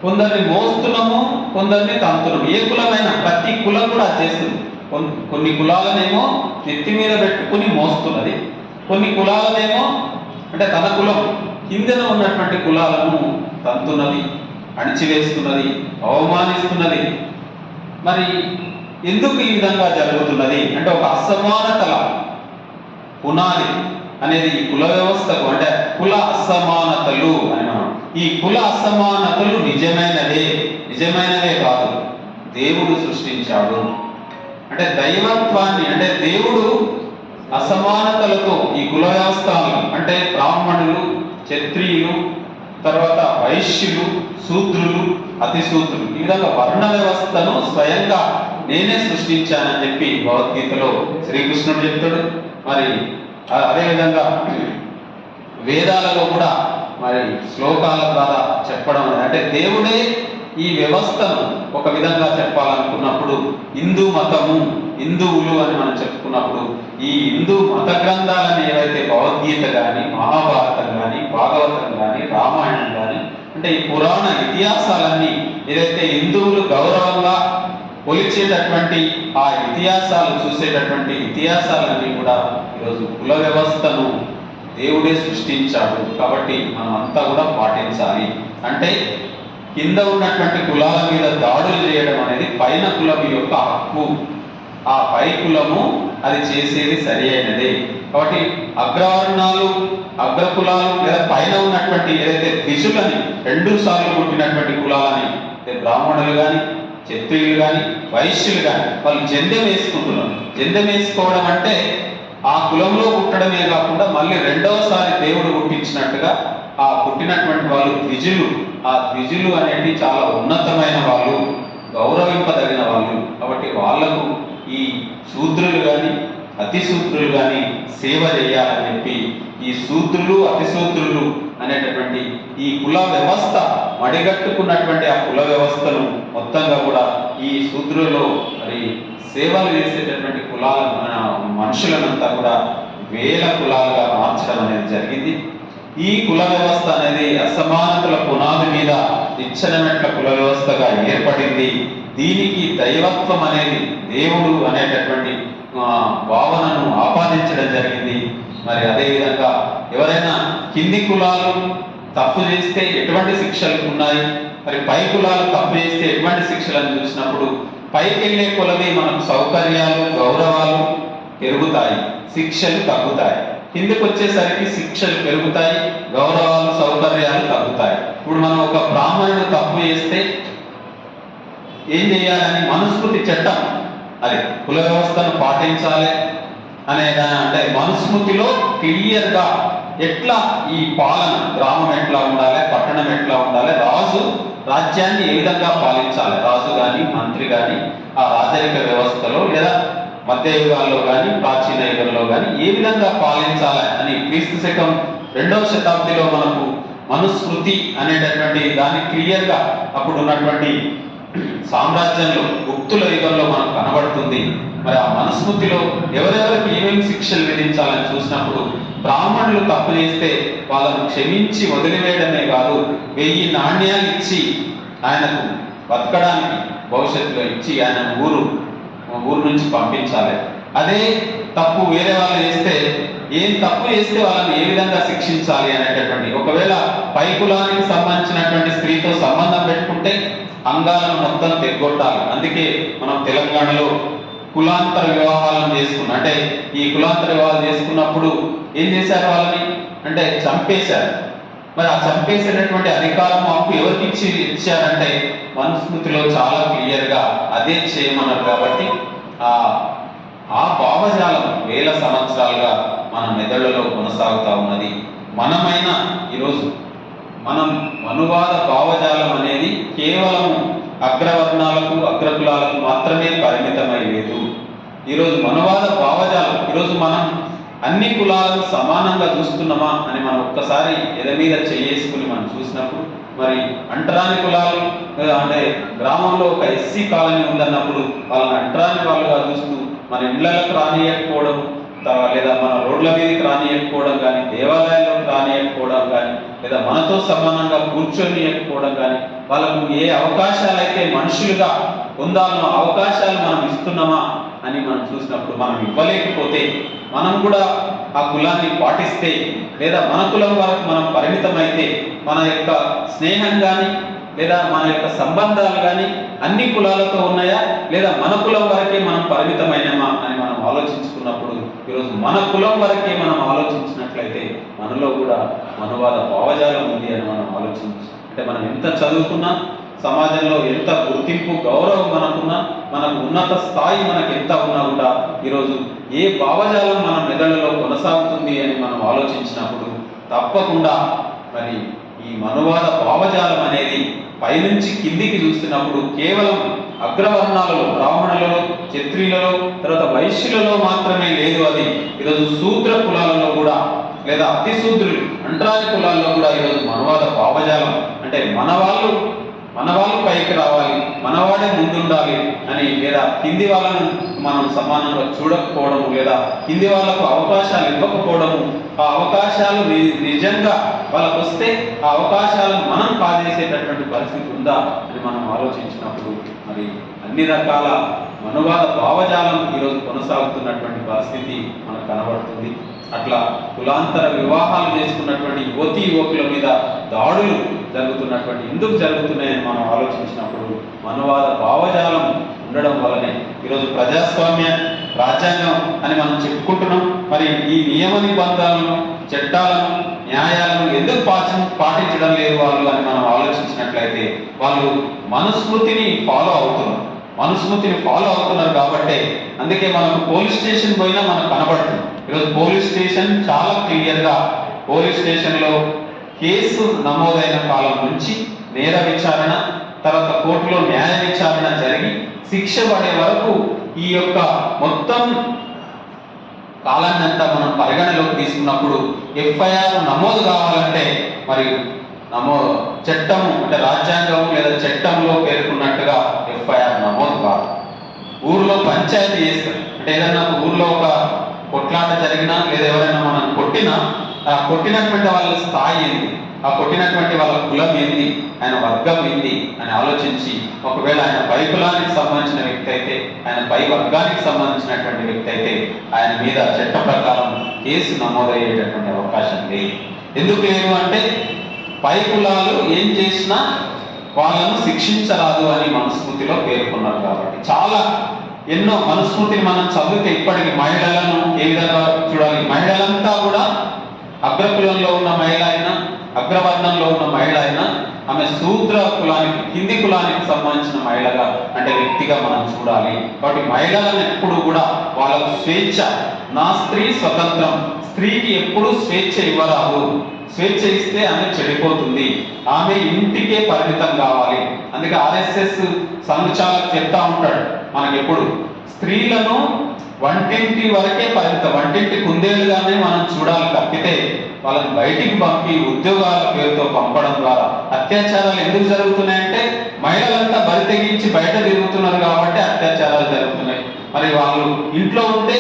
Speaker 1: కొందరిని మోస్తున్నాము, కొందరిని తంతున్నాం. ఏ కులమైనా ప్రతి కులం కూడా చేస్తుంది. కొన్ని కులాలనేమో నెత్తి మీద పెట్టుకుని మోస్తున్నది, కొన్ని కులాలనేమో అంటే తన కులం కిందన ఉన్నటువంటి కులాలను తంతున్నది, అణిచివేస్తున్నది, అవమానిస్తున్నది. మరి ఎందుకు ఈ విధంగా జరుగుతున్నది అంటే ఒక అసమానతల పునాది అనేది ఈ కుల వ్యవస్థకు, అంటే కుల అసమానతలు అని మనం, ఈ కుల అసమానతలు నిజమైనవే కాదు, దేవుడు సృష్టించాడు. అంటే దైవత్వాన్ని, అంటే దేవుడు అసమానతలతో ఈ కుల వ్యవస్థలను, అంటే బ్రాహ్మణులు, క్షత్రియులు, తర్వాత వైశ్యులు, శూద్రులు, అతిశూద్రులు, ఈ విధంగా వర్ణ వ్యవస్థను స్వయంగా నేనే సృష్టించానని చెప్పి భగవద్గీతలో శ్రీకృష్ణుడు చెప్తాడు. మరి అదేవిధంగా వేదాలలో కూడా మరి శ్లోకాల ద్వారా చెప్పడం, అంటే దేవుడే ఈ వ్యవస్థను ఒక విధంగా చెప్పాలనుకున్నప్పుడు హిందూ మతము, హిందువులు అని మనం చెప్పుకున్నప్పుడు ఈ హిందూ మత గ్రంథాలని ఏవైతే భగవద్గీత కానీ, మహాభారతం కానీ, భాగవతం కానీ, రామాయణం కానీ, అంటే ఈ పురాణ ఇతిహాసాలన్నీ ఏదైతే హిందువులు గౌరవంగా కొలిచేటటువంటి ఆ ఇతిహాసాలు, చూసేటటువంటి ఇతిహాసాలన్నీ కూడా ఈరోజు కుల వ్యవస్థను దేవుడే సృష్టించాడు కాబట్టి మనం అంతా కూడా పాటించాలి. అంటే కింద ఉన్నటువంటి కులాల మీద దాడులు చేయడం అనేది పైన కులం యొక్క హక్కు, ఆ పై కులము అది చేసేది సరి అయినదే. కాబట్టి అగ్రవర్ణాలు, అగ్రకులాలు లేదా పైన ఉన్నటువంటి ఏదైతే ద్విజులని 2 సార్లు పుట్టినటువంటి కులాలని, బ్రాహ్మణులు కానీ, క్షత్రియులు కానీ, వైశ్యులు కానీ వాళ్ళు జందెం వేసుకుంటున్నారు. జందెం వేసుకోవడం అంటే ఆ కులంలో పుట్టడమే కాకుండా మళ్ళీ 2వసారి దేవుడు పుట్టించినట్టుగా ఆ పుట్టినటువంటి వాళ్ళు ద్విజులు. ఆ ద్విజులు అనేవి చాలా ఉన్నతమైన వాళ్ళు, గౌరవింపదగిన వాళ్ళు. కాబట్టి వాళ్లకు ఈ శూద్రులు కానీ, అతిశూద్రులు కానీ సేవ చేయాలని చెప్పి ఈ శూద్రులు, అతిశూద్రులు అనేటటువంటి ఈ కుల వ్యవస్థ మడిగట్టుకున్నటువంటి ఆ కుల వ్యవస్థను మొత్తంగా కూడా ఈ శూద్రులలో మరి సేవలు చేసేటటువంటి మనుషులనంతా కూడా వేల కులాలుగా మార్చడం అనేది జరిగింది. ఈ కుల వ్యవస్థ అనేది అసమానతల పునాది మీద నిచ్చెనమెట్ల కుల వ్యవస్థగా ఏర్పడింది. దీనికి దైవత్వం అనేది, దేవుడు అనేటటువంటి భావనను ఆపాదించడం జరిగింది. మరి అదేవిధంగా ఎవరైనా కింది కులాలు తప్పు చేస్తే ఎటువంటి శిక్షలు ఉన్నాయి, మరి పై కులాలు తప్పు చేస్తే ఎటువంటి శిక్షలను చూసినప్పుడు పైకి వెళ్ళే కొలది మనకు సౌకర్యాలు, గౌరవాలు పెరుగుతాయి, శిక్షలు తగ్గుతాయి. కిందకి వచ్చేసరికి శిక్షలు పెరుగుతాయి, గౌరవాలు, సౌకర్యాలు తగ్గుతాయి. ఇప్పుడు మనం ఒక బ్రాహ్మణుడు తప్పు చేస్తే ఏం చేయాలని మనుస్మృతి చట్టం, అది కుల వ్యవస్థను పాటించాలి అనేదాని, అంటే మనుస్మృతిలో క్లియర్గా ఎట్లా ఈ పాలన, గ్రామం ఎట్లా ఉండాలి, పట్టణం ఎట్లా ఉండాలి, రాజు రాజ్యాన్ని ఏ విధంగా పాలించాలి, రాజు కానీ, మంత్రి కానీ ఆ రాజరిక వ్యవస్థలో లేదా మధ్యయుగాల్లో కానీ, ప్రాచీన యుగంలో కానీ ఏ విధంగా పాలించాలి అని క్రీస్తు శకం 2వ శతాబ్దిలో మనకు మనుస్మృతి అనేటటువంటి దాన్ని క్లియర్గా అప్పుడు ఉన్నటువంటి సామ్రాజ్యంలో, గుప్తుల యుగంలో మనకు కనబడుతుంది. మరి ఆ మనుస్మృతిలో ఎవరెవరికి ఏమేమి శిక్షలు విధించాలని చూసినప్పుడు బ్రాహ్మణులు తప్పు చేస్తే వాళ్ళను క్షమించి వదిలివేయడమే కాదు, 1000 నాణ్యాలు ఇచ్చి ఆయనకు బతకడానికి భవిష్యత్తులో ఇచ్చి ఆయన ఊరు నుంచి పంపించాలి. అదే తప్పు వేరే వాళ్ళు చేస్తే, ఏం తప్పు చేస్తే వాళ్ళని ఏ విధంగా శిక్షించాలి అనేటటువంటి, ఒకవేళ పై కులానికి సంబంధించినటువంటి స్త్రీతో సంబంధం పెట్టుకుంటే అంగాలను మొత్తం తెగొట్టాలి. అందుకే మనం తెలంగాణలో కులాంతర వివాహాలను చేసుకున్నాం. అంటే ఈ కులాంతర వివాహాలు చేసుకున్నప్పుడు ఏం చేశారు, వాళ్ళని అంటే చంపేశారు. మరి ఆ చంపేసేటటువంటి అధికారం హక్కు ఎవరికి ఇచ్చారంటే మనుస్మృతిలో చాలా క్లియర్గా అదే చేయమన్నారు. కాబట్టి ఆ భావజాలం వేల సంవత్సరాలుగా మన మెదడులో కొనసాగుతూ ఉన్నది. మనమైనా ఈరోజు మనం మనువాద భావజాలం అనేది కేవలం అగ్రవర్ణాలకు, అగ్రకులాలకు మాత్రమే పరిమితమై లేదు. ఈరోజు మనువాద భావజాలం, ఈరోజు మనం అన్ని కులాలను సమానంగా చూస్తున్నామా అని మనం ఒక్కసారి ఎద మీద చేసుకుని మనం చూసినప్పుడు, మరి అంటరాని కులాలు, అంటే గ్రామంలో ఒక ఎస్సీ కాలనీ ఉందన్నప్పుడు వాళ్ళని అంటరాని వాళ్ళుగా చూస్తూ మన ఇళ్లకు రానియకపోవడం, లేదా మన రోడ్ల మీదకి రానియకపోవడం కానీ, దేవాలయాల్లోకి రానియకపోవడం కానీ, లేదా మనతో సమానంగా కూర్చొనియకపోవడం కానీ, వాళ్ళకు ఏ అవకాశాలు అయితే మనుషులుగా పొందాలనో అవకాశాలు మనం ఇస్తున్నామా అని మనం చూసినప్పుడు, మనం ఇవ్వలేకపోతే మనం కూడా ఆ కులాన్ని పాటిస్తే, లేదా మన కులం వరకు మనం పరిమితమైతే మన యొక్క స్నేహం కానీ లేదా మన యొక్క సంబంధాలు కానీ అన్ని కులాలతో ఉన్నాయా, లేదా మన కులం వరకే మనం పరిమితమైనమా అని మనం ఆలోచించుకున్నప్పుడు, ఈరోజు మన కులం వరకే మనం ఆలోచించినట్లయితే మనలో కూడా మనువాద భావజాలం ఉంది అని మనం అంటే మనం ఎంత చదువుకున్నా, సమాజంలో ఎంత గుర్తింపు గౌరవం మనకున్నా, మనకు ఉన్నత స్థాయి మనకు ఎంత ఉన్నా కూడా ఈరోజు ఏ భావజాలం మన మెదడులో కొనసాగుతుంది అని మనం ఆలోచించినప్పుడు తప్పకుండా మరి ఈ మనువాద భావజాలం అనేది పైనుంచి కిందికి చూస్తున్నప్పుడు కేవలం అగ్రవర్ణాలలో, బ్రాహ్మణులలో, క్షత్రియులలో, తర్వాత వైశ్యులలో మాత్రమే లేదు. అది ఈరోజు శూద్ర కులాలలో కూడా, లేదా అతి శూద్రులు అంటరాని కులాల్లో కూడా ఈరోజు మనువాద భావజాలం అంటే మనవాళ్ళు పైకి రావాలి, మనవాడే ముందుండాలి అని, లేదా కింది వాళ్ళను మనం సమానంగా చూడకపోవడము, లేదా కింది వాళ్ళకు అవకాశాలు ఇవ్వకపోవడము, ఆ అవకాశాలు నిజంగా వాళ్ళకు వస్తే ఆ అవకాశాలను మనం కాజేసేటటువంటి పరిస్థితి ఉందా అని మనం ఆలోచించినప్పుడు మరి అన్ని రకాల మనువాద భావజాలం ఈరోజు కొనసాగుతున్నటువంటి పరిస్థితి మనకు కనబడుతుంది. అట్లా కులాంతర వివాహాలు చేసుకున్నటువంటి యువకుల మీద దాడులు ఎందుకు జరుగుతున్నాయని మనం ఆలోచించినప్పుడు మనువాద భావజాలం ఉండడం వల్లనే ఈరోజు ప్రజాస్వామ్య రాజ్యాంగం అని మనం చెప్పుకుంటున్నాం. మరి ఈ నియమ నిబంధనలను, చట్టాలను, న్యాయాలను ఎందుకు పాటించడం లేదు వాళ్ళు అని మనం ఆలోచించినట్లయితే వాళ్ళు మనుస్మృతిని ఫాలో అవుతున్నారు కాబట్టి అందుకే మనకు పోలీస్ స్టేషన్ పోయినా మనకు కనబడుతుంది. ఈరోజు పోలీస్ స్టేషన్ చాలా క్లియర్గా, పోలీస్ స్టేషన్లో కేసు నమోదైన కాలం నుంచి నేర విచారణ, తర్వాత కోర్టులో న్యాయ విచారణ జరిగి శిక్ష పడే వరకు ఈ యొక్క మొత్తం కాలాన్ని అంతా మనం పరిగణలోకి తీసుకున్నప్పుడు ఎఫ్ఐఆర్ నమోదు కావాలంటే మరి చట్టము అంటే రాజ్యాంగము లేదా చట్టంలో పేర్కొన్నట్టుగా ఎఫ్ఐఆర్ నమోదు కాదు. ఊర్లో పంచాయతీ చేస్తారు అంటే ఏదైనా ఊర్లో ఒక కొట్లాట జరిగినా లేదా ఎవరైనా మనం కొట్టినా ఆ కొట్టినటువంటి వాళ్ళ స్థాయి ఏంది, ఆ కొట్టినటువంటి వాళ్ళ కులం ఏంది, ఆయన వర్గం ఏంది అని ఆలోచించి ఒకవేళ ఆయన పై కులానికి సంబంధించిన వ్యక్తి అయితే, ఆయన పై వర్గానికి సంబంధించినటువంటి వ్యక్తి అయితే ఆయన మీద చట్ట ప్రకారం కేసు నమోదయ్యేటటువంటి అవకాశం లేదు. ఎందుకు లేదు అంటే పై కులాలు ఏం చేసినా వాళ్ళను శిక్షించరాదు అని మనుస్మృతిలో పేర్కొన్నారు. కాబట్టి చాలా ఎన్నో మనుస్మృతిని మనం చదివితే ఇప్పటికి మహిళలను ఏ విధంగా చూడాలి, మహిళలంతా కూడా అగ్రకులంలో ఉన్న మహిళ అయినా, అగ్రవర్ణంలో ఉన్న మహిళ అయినా ఆమె శూద్ర కులానికి, కింది కులానికి సంబంధించిన మహిళగా అంటే వ్యక్తిగా మనం చూడాలి. కాబట్టి మహిళలను ఎప్పుడు కూడా వాళ్ళకు స్వేచ్ఛ, నా స్త్రీ స్వతంత్రం, స్త్రీకి ఎప్పుడు స్వేచ్ఛ ఇవ్వరాదు, స్వేచ్ఛ ఇస్తే ఆమె చెడిపోతుంది, ఆమె ఇంటికే పరిమితం కావాలి. అందుకే ఆర్ఎస్ఎస్ సంఘచాలకు చెప్తా ఉంటాడు మనకెప్పుడు స్త్రీలను వంటింటి వరకే పరిమితం, వంటింటి కుందేలుగానే మనం చూడాలి తప్పితే వాళ్ళని బయటికి పంపి ఉద్యోగాల పేరుతో పంపడం ద్వారా అత్యాచారాలు ఎందుకు జరుగుతున్నాయంటే మహిళలంతా బరి తెగించి బయట తిరుగుతున్నారు కాబట్టి అత్యాచారాలు జరుగుతున్నాయి. మరి వాళ్ళు ఇంట్లో ఉంటే,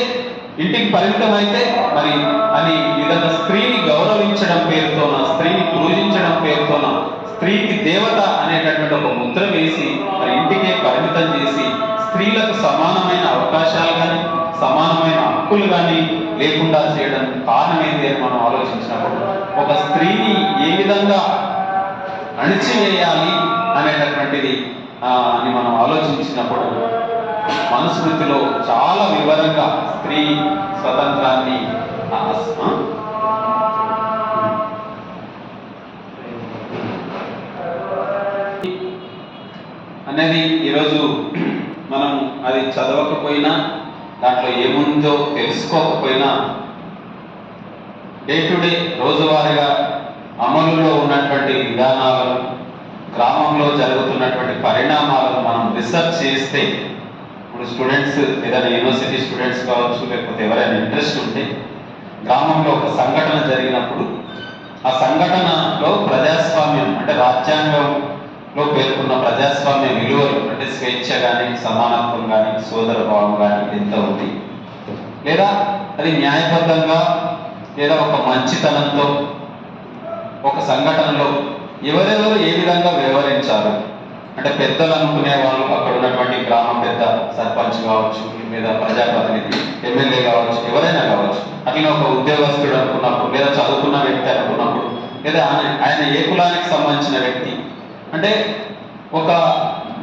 Speaker 1: ఇంటికి పరిమితం అయితే మరి అని విధంగా స్త్రీని గౌరవించడం పేరుతోన, స్త్రీని పూజించడం పేరుతోన, స్త్రీకి దేవత అనేటటువంటి ఒక ముద్ర వేసి మరి ఇంటికే పరిమితం చేసి స్త్రీలకు సమానమైన అవకాశాలు కానీ సమానమైన హక్కులు కానీ లేకుండా చేయడం కారణం ఏంటి అని మనం ఆలోచించినప్పుడు, ఒక స్త్రీని ఏ విధంగా అణిచివేయాలి అనేటటువంటిది అని మనం ఆలోచించినప్పుడు మనుస్మృతిలో చాలా వివరంగా స్త్రీ స్వతంత్రాన్ని అనేది ఈరోజు మనం అది చదవకపోయినా, దాంట్లో ఏముందో తెలుసుకోకపోయినా డే టు డే రోజువారీగా అమలులో ఉన్నటువంటి విధానాలను, గ్రామంలో జరుగుతున్నటువంటి పరిణామాలను మనం రిసర్చ్ చేస్తే, ఇప్పుడు స్టూడెంట్స్ ఏదైనా యూనివర్సిటీ స్టూడెంట్స్ కావచ్చు, లేకపోతే ఎవరైనా ఇంట్రెస్ట్ ఉంటే గ్రామంలో ఒక సంఘటన జరిగినప్పుడు ఆ సంఘటనలో ప్రజాస్వామ్యం అంటే రాజ్యాంగంలో పేర్కొన్న ప్రజాస్వామ్య విలువలు అంటే స్వేచ్ఛ కానీ, సమానత్వం కానీ, సోదర భావం కానీ ఎంత ఉంది, లేదా అది న్యాయబద్ధంగా లేదా ఒక మంచితనంతో ఒక సంఘటనలో ఎవరెవరు ఏ విధంగా వ్యవహరించారు, అంటే పెద్దలు అనుకునే వాళ్ళు అక్కడ ఉన్నటువంటి గ్రామ పెద్ద, సర్పంచ్ కావచ్చు లేదా ప్రజాప్రతినిధి, ఎమ్మెల్యే కావచ్చు, ఎవరైనా కావచ్చు, అట్లనే ఒక ఉద్యోగస్తుడు అనుకున్నప్పుడు లేదా చదువుకున్న వ్యక్తి అనుకున్నప్పుడు లేదా ఆయన ఏ కులానికి సంబంధించిన వ్యక్తి, అంటే ఒక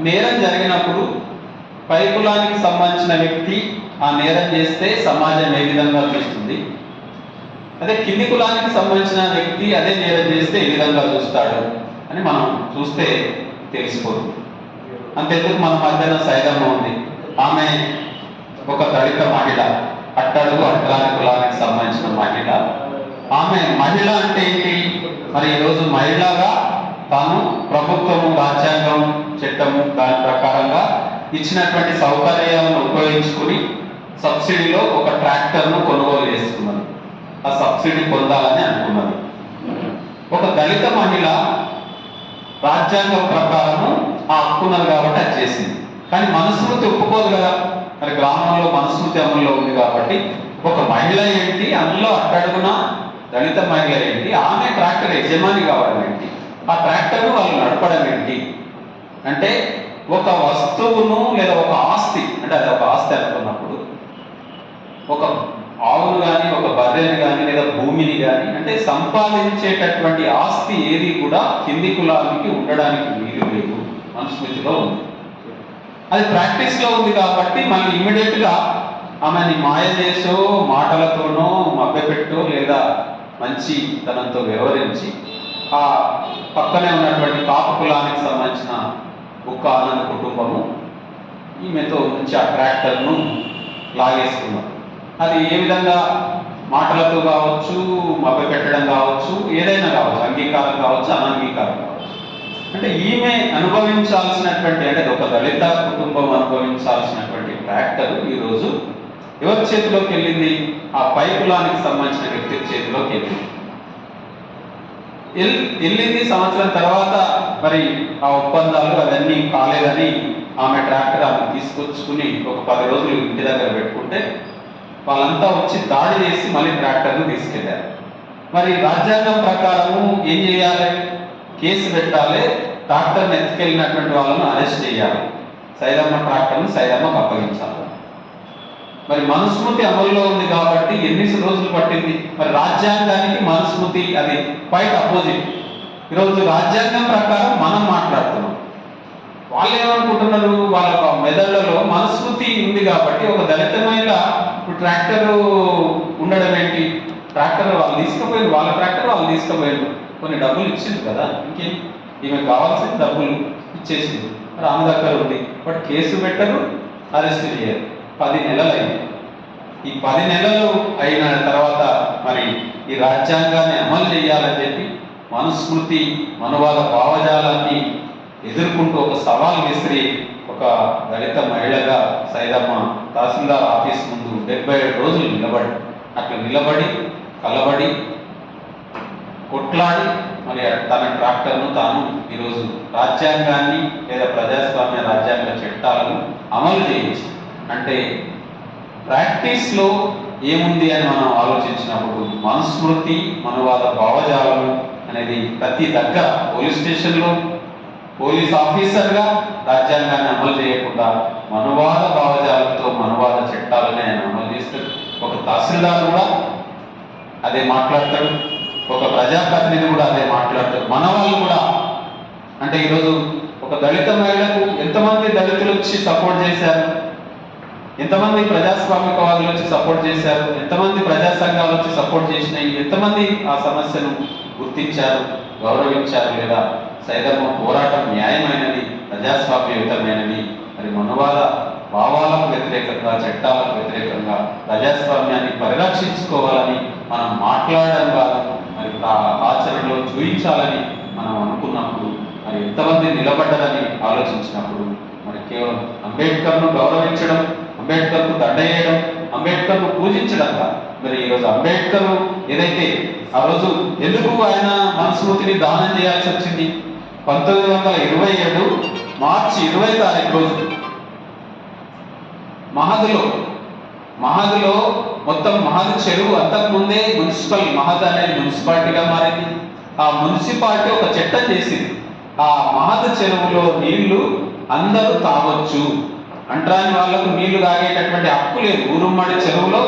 Speaker 1: నేరం జరిగినప్పుడు పై కులానికి సంబంధించిన వ్యక్తి ఆ నేరం చేస్తే సమాజం ఏ విధంగా చూస్తుంది, అదే కింది కులానికి సంబంధించిన వ్యక్తి అదే నేరం చేస్తే ఏ విధంగా చూస్తాడు అని మనం చూస్తే తెలిసిపోతుంది. అంతెందుకు మన మధ్యన సైదమ్మ ఉంది. ఆమె ఒక దళిత మహిళ, అట్టడుగు అట్టరాని కులానికి సంబంధించిన మహిళ. ఆమె మహిళ అంటే ఏంటి? మరి ఈరోజు మహిళగా తాను ప్రభుత్వము, రాజ్యాంగం, చట్టము దాని ప్రకారంగా ఇచ్చినటువంటి సౌకర్యాలను ఉపయోగించుకుని సబ్సిడీలో ఒక ట్రాక్టర్ను కొనుగోలు చేసుకున్నది. ఆ సబ్సిడీ పొందాలని అనుకున్నది. ఒక దళిత మహిళ రాజ్యాంగం ప్రకారము ఆ హక్కున్నది కాబట్టి అది చేసింది. కానీ మనుస్మృతి ఒప్పుకోదు కదా. మరి గ్రామంలో మనుస్మృతి అమల్లో ఉంది కాబట్టి ఒక మహిళ ఏంటి, అందులో అట్టడుగున దళిత మహిళ ఏంటి, ఆమె ట్రాక్టర్ యజమాని కావడం ఏంటి, ఆ ట్రాక్టర్ను వాళ్ళు నడపడం ఏంటి అంటే ఒక వస్తువును లేదా ఒక ఆస్తి, అంటే అది ఒక ఆస్తి అనుకున్నప్పుడు ఒక ఆవును కానీ ఒక బర్రెని కానీ లేదా భూమిని కానీ అంటే సంపాదించేటటువంటి ఆస్తి ఏది కూడా కింది కులానికి ఉండడానికి వీలు లేదు మనుస్మృతిలో ఉంది. అది ప్రాక్టీస్లో ఉంది కాబట్టి మళ్ళీ ఇమీడియట్గా ఆమెని మాయ చేసో మాటలతోనో మభ్యపెట్టో లేదా మంచి తనంతో వ్యవహరించి ఆ పక్కనే ఉన్నటువంటి కాపు కులానికి సంబంధించిన ఒక్క ఆనంద కుటుంబము ఈమెతో నుంచి ఆ ట్రాక్టర్ను లాగేసుకున్నారు. అది ఏ విధంగా మాటలతో కావచ్చు, మభ్యపెట్టడం కావచ్చు, ఏదైనా కావచ్చు, అంగీకారం కావచ్చు, అనంగీకారం కావచ్చు. అంటే ఈమె అనుభవించాల్సినటువంటి, అంటే ఒక దళిత కుటుంబం అనుభవించాల్సినటువంటి ట్రాక్టర్ ఈరోజు ఎవరి చేతిలోకి వెళ్ళింది? ఆ పై కులానికి సంబంధించిన వ్యక్తి చేతిలోకి వెళ్ళింది. సంవత్సరం తర్వాత మరి ఆ ఒప్పందాలు అవన్నీ కాలేదని ఆమె ట్రాక్టర్ ఆమె తీసుకొచ్చుకుని ఒక 10 రోజులు ఇంటి దగ్గర పెట్టుకుంటే వాళ్ళంతా వచ్చి దాడి చేసి మళ్ళీ ట్రాక్టర్ను తీసుకెళ్లారు. మరి రాజ్యాంగం ప్రకారము ఏం చేయాలి? కేసు పెట్టాలి, ట్రాక్టర్ని ఎత్తుకెళ్ళినటువంటి వాళ్ళను అరెస్ట్ చేయాలి, సైదమ్మ ట్రాక్టర్ను సైదమ్మకు అప్పగించాలి. మరి మనుస్మృతి అమల్లో ఉంది కాబట్టి ఎన్ని రోజులు పట్టింది? మరి రాజ్యాంగానికి మనుస్మృతి అది క్వైట్ అపోజిట్. ఈరోజు రాజ్యాంగం ప్రకారం మనం మాట్లాడుతున్నాం, వాళ్ళు ఏమనుకుంటున్నారు? వాళ్ళ మెదళ్లలో మనుస్మృతి ఉంది కాబట్టి ఒక దళిత మహిళ ట్రాక్టర్ ఉండడం ఏంటి? ట్రాక్టర్ వాళ్ళు తీసుకుపోయారు, వాళ్ళ ట్రాక్టర్ వాళ్ళు తీసుకుపోయారు, కొన్ని డబ్బులు ఇచ్చింది కదా, ఇంకేం ఈమె కావాల్సిన డబ్బులు ఇచ్చేసింది. మరి ఆమె దగ్గర ఉంది, బట్ కేసు పెట్టరు, అరెస్ట్ చేయరు. 10 నెలలు అయింది. ఈ 10 నెలలు అయిన తర్వాత మరి ఈ రాజ్యాంగాన్ని అమలు చేయాలని చెప్పి మనుస్మృతి మనువాద భావజాలాన్ని ఎదుర్కొంటూ ఒక సవాల్ విసిరి ఒక దళిత మహిళగా సైదమ్మ తహసీల్దార్ ఆఫీస్ ముందు 77 రోజులు నిలబడి కలబడి కొట్లాడి మరి తన ట్రాక్టర్ను తాను ఈరోజు రాజ్యాంగాన్ని లేదా ప్రజాస్వామ్య రాజ్యాంగ చట్టాలను అమలు చేయించి, అంటే ప్రాక్టీస్లో ఏముంది అని మనం ఆలోచించినప్పుడు మనుస్మృతి మనువాద భావజాలము అనేది ప్రతి దగ్గర పోలీస్ స్టేషన్లో పోలీస్ ఆఫీసర్గా రాజ్యాంగాన్ని అమలు చేయకుండా మనువాద భావజాలంతో మనువాద చట్టాలని ఆయన అమలు చేస్తాడు. ఒక తహసీల్దార్ కూడా అదే మాట్లాడతాడు, ఒక ప్రజాప్రతినిధి కూడా అదే మాట్లాడతాడు. మన వాళ్ళు కూడా అంటే ఈరోజు ఒక దళిత మహిళకు ఎంతమంది దళితులు వచ్చి సపోర్ట్ చేశారు, ఎంతమంది ప్రజాస్వామికవాదులు వచ్చి సపోర్ట్ చేశారు, ఎంతమంది ప్రజా సంఘాలు వచ్చి సపోర్ట్ చేసినాయి, ఎంతమంది ఆ సమస్యను గుర్తించారు, గౌరవించారు, లేదా సైదమ్మ పోరాటం న్యాయమైనది, ప్రజాస్వామ్యయుతమైనది, మరి మనువాద భావాలకు వ్యతిరేకంగా, చట్టాలకు వ్యతిరేకంగా ప్రజాస్వామ్యాన్ని పరిరక్షించుకోవాలని మనం మాట్లాడడం కాదు, మరి ఆచరణలో చూపించాలని మనం అనుకున్నప్పుడు మరి ఎంతమంది నిలబడ్డారని ఆలోచించినప్పుడు మరి కేవలం అంబేద్కర్ను గౌరవించడం, అంబేద్కర్కు దండ వేయడం, అంబేద్కర్ను పూజించడం కాదు. మరి ఈరోజు అంబేద్కర్ ఏదైతే ఆ రోజు ఎందుకు ఆయన మనుస్మృతిని దానం చేయాల్సి వచ్చింది? 1927 మార్చి 20 తారీఖు రోజు మహద్లో మొత్తం మహద్ చెరువు అంతకుముందే మహద్ అనేది మున్సిపాలిటీగా మారింది. ఆ మున్సిపాలిటీ ఒక చట్టం చేసింది, ఆ మహద్ చెరువులో నీళ్లు అందరూ తాగొచ్చు, అంటరాని వాళ్లకు నీళ్లు తాగేటటువంటి హక్కు లేదు. ఊరుమ్మడి చెరువులో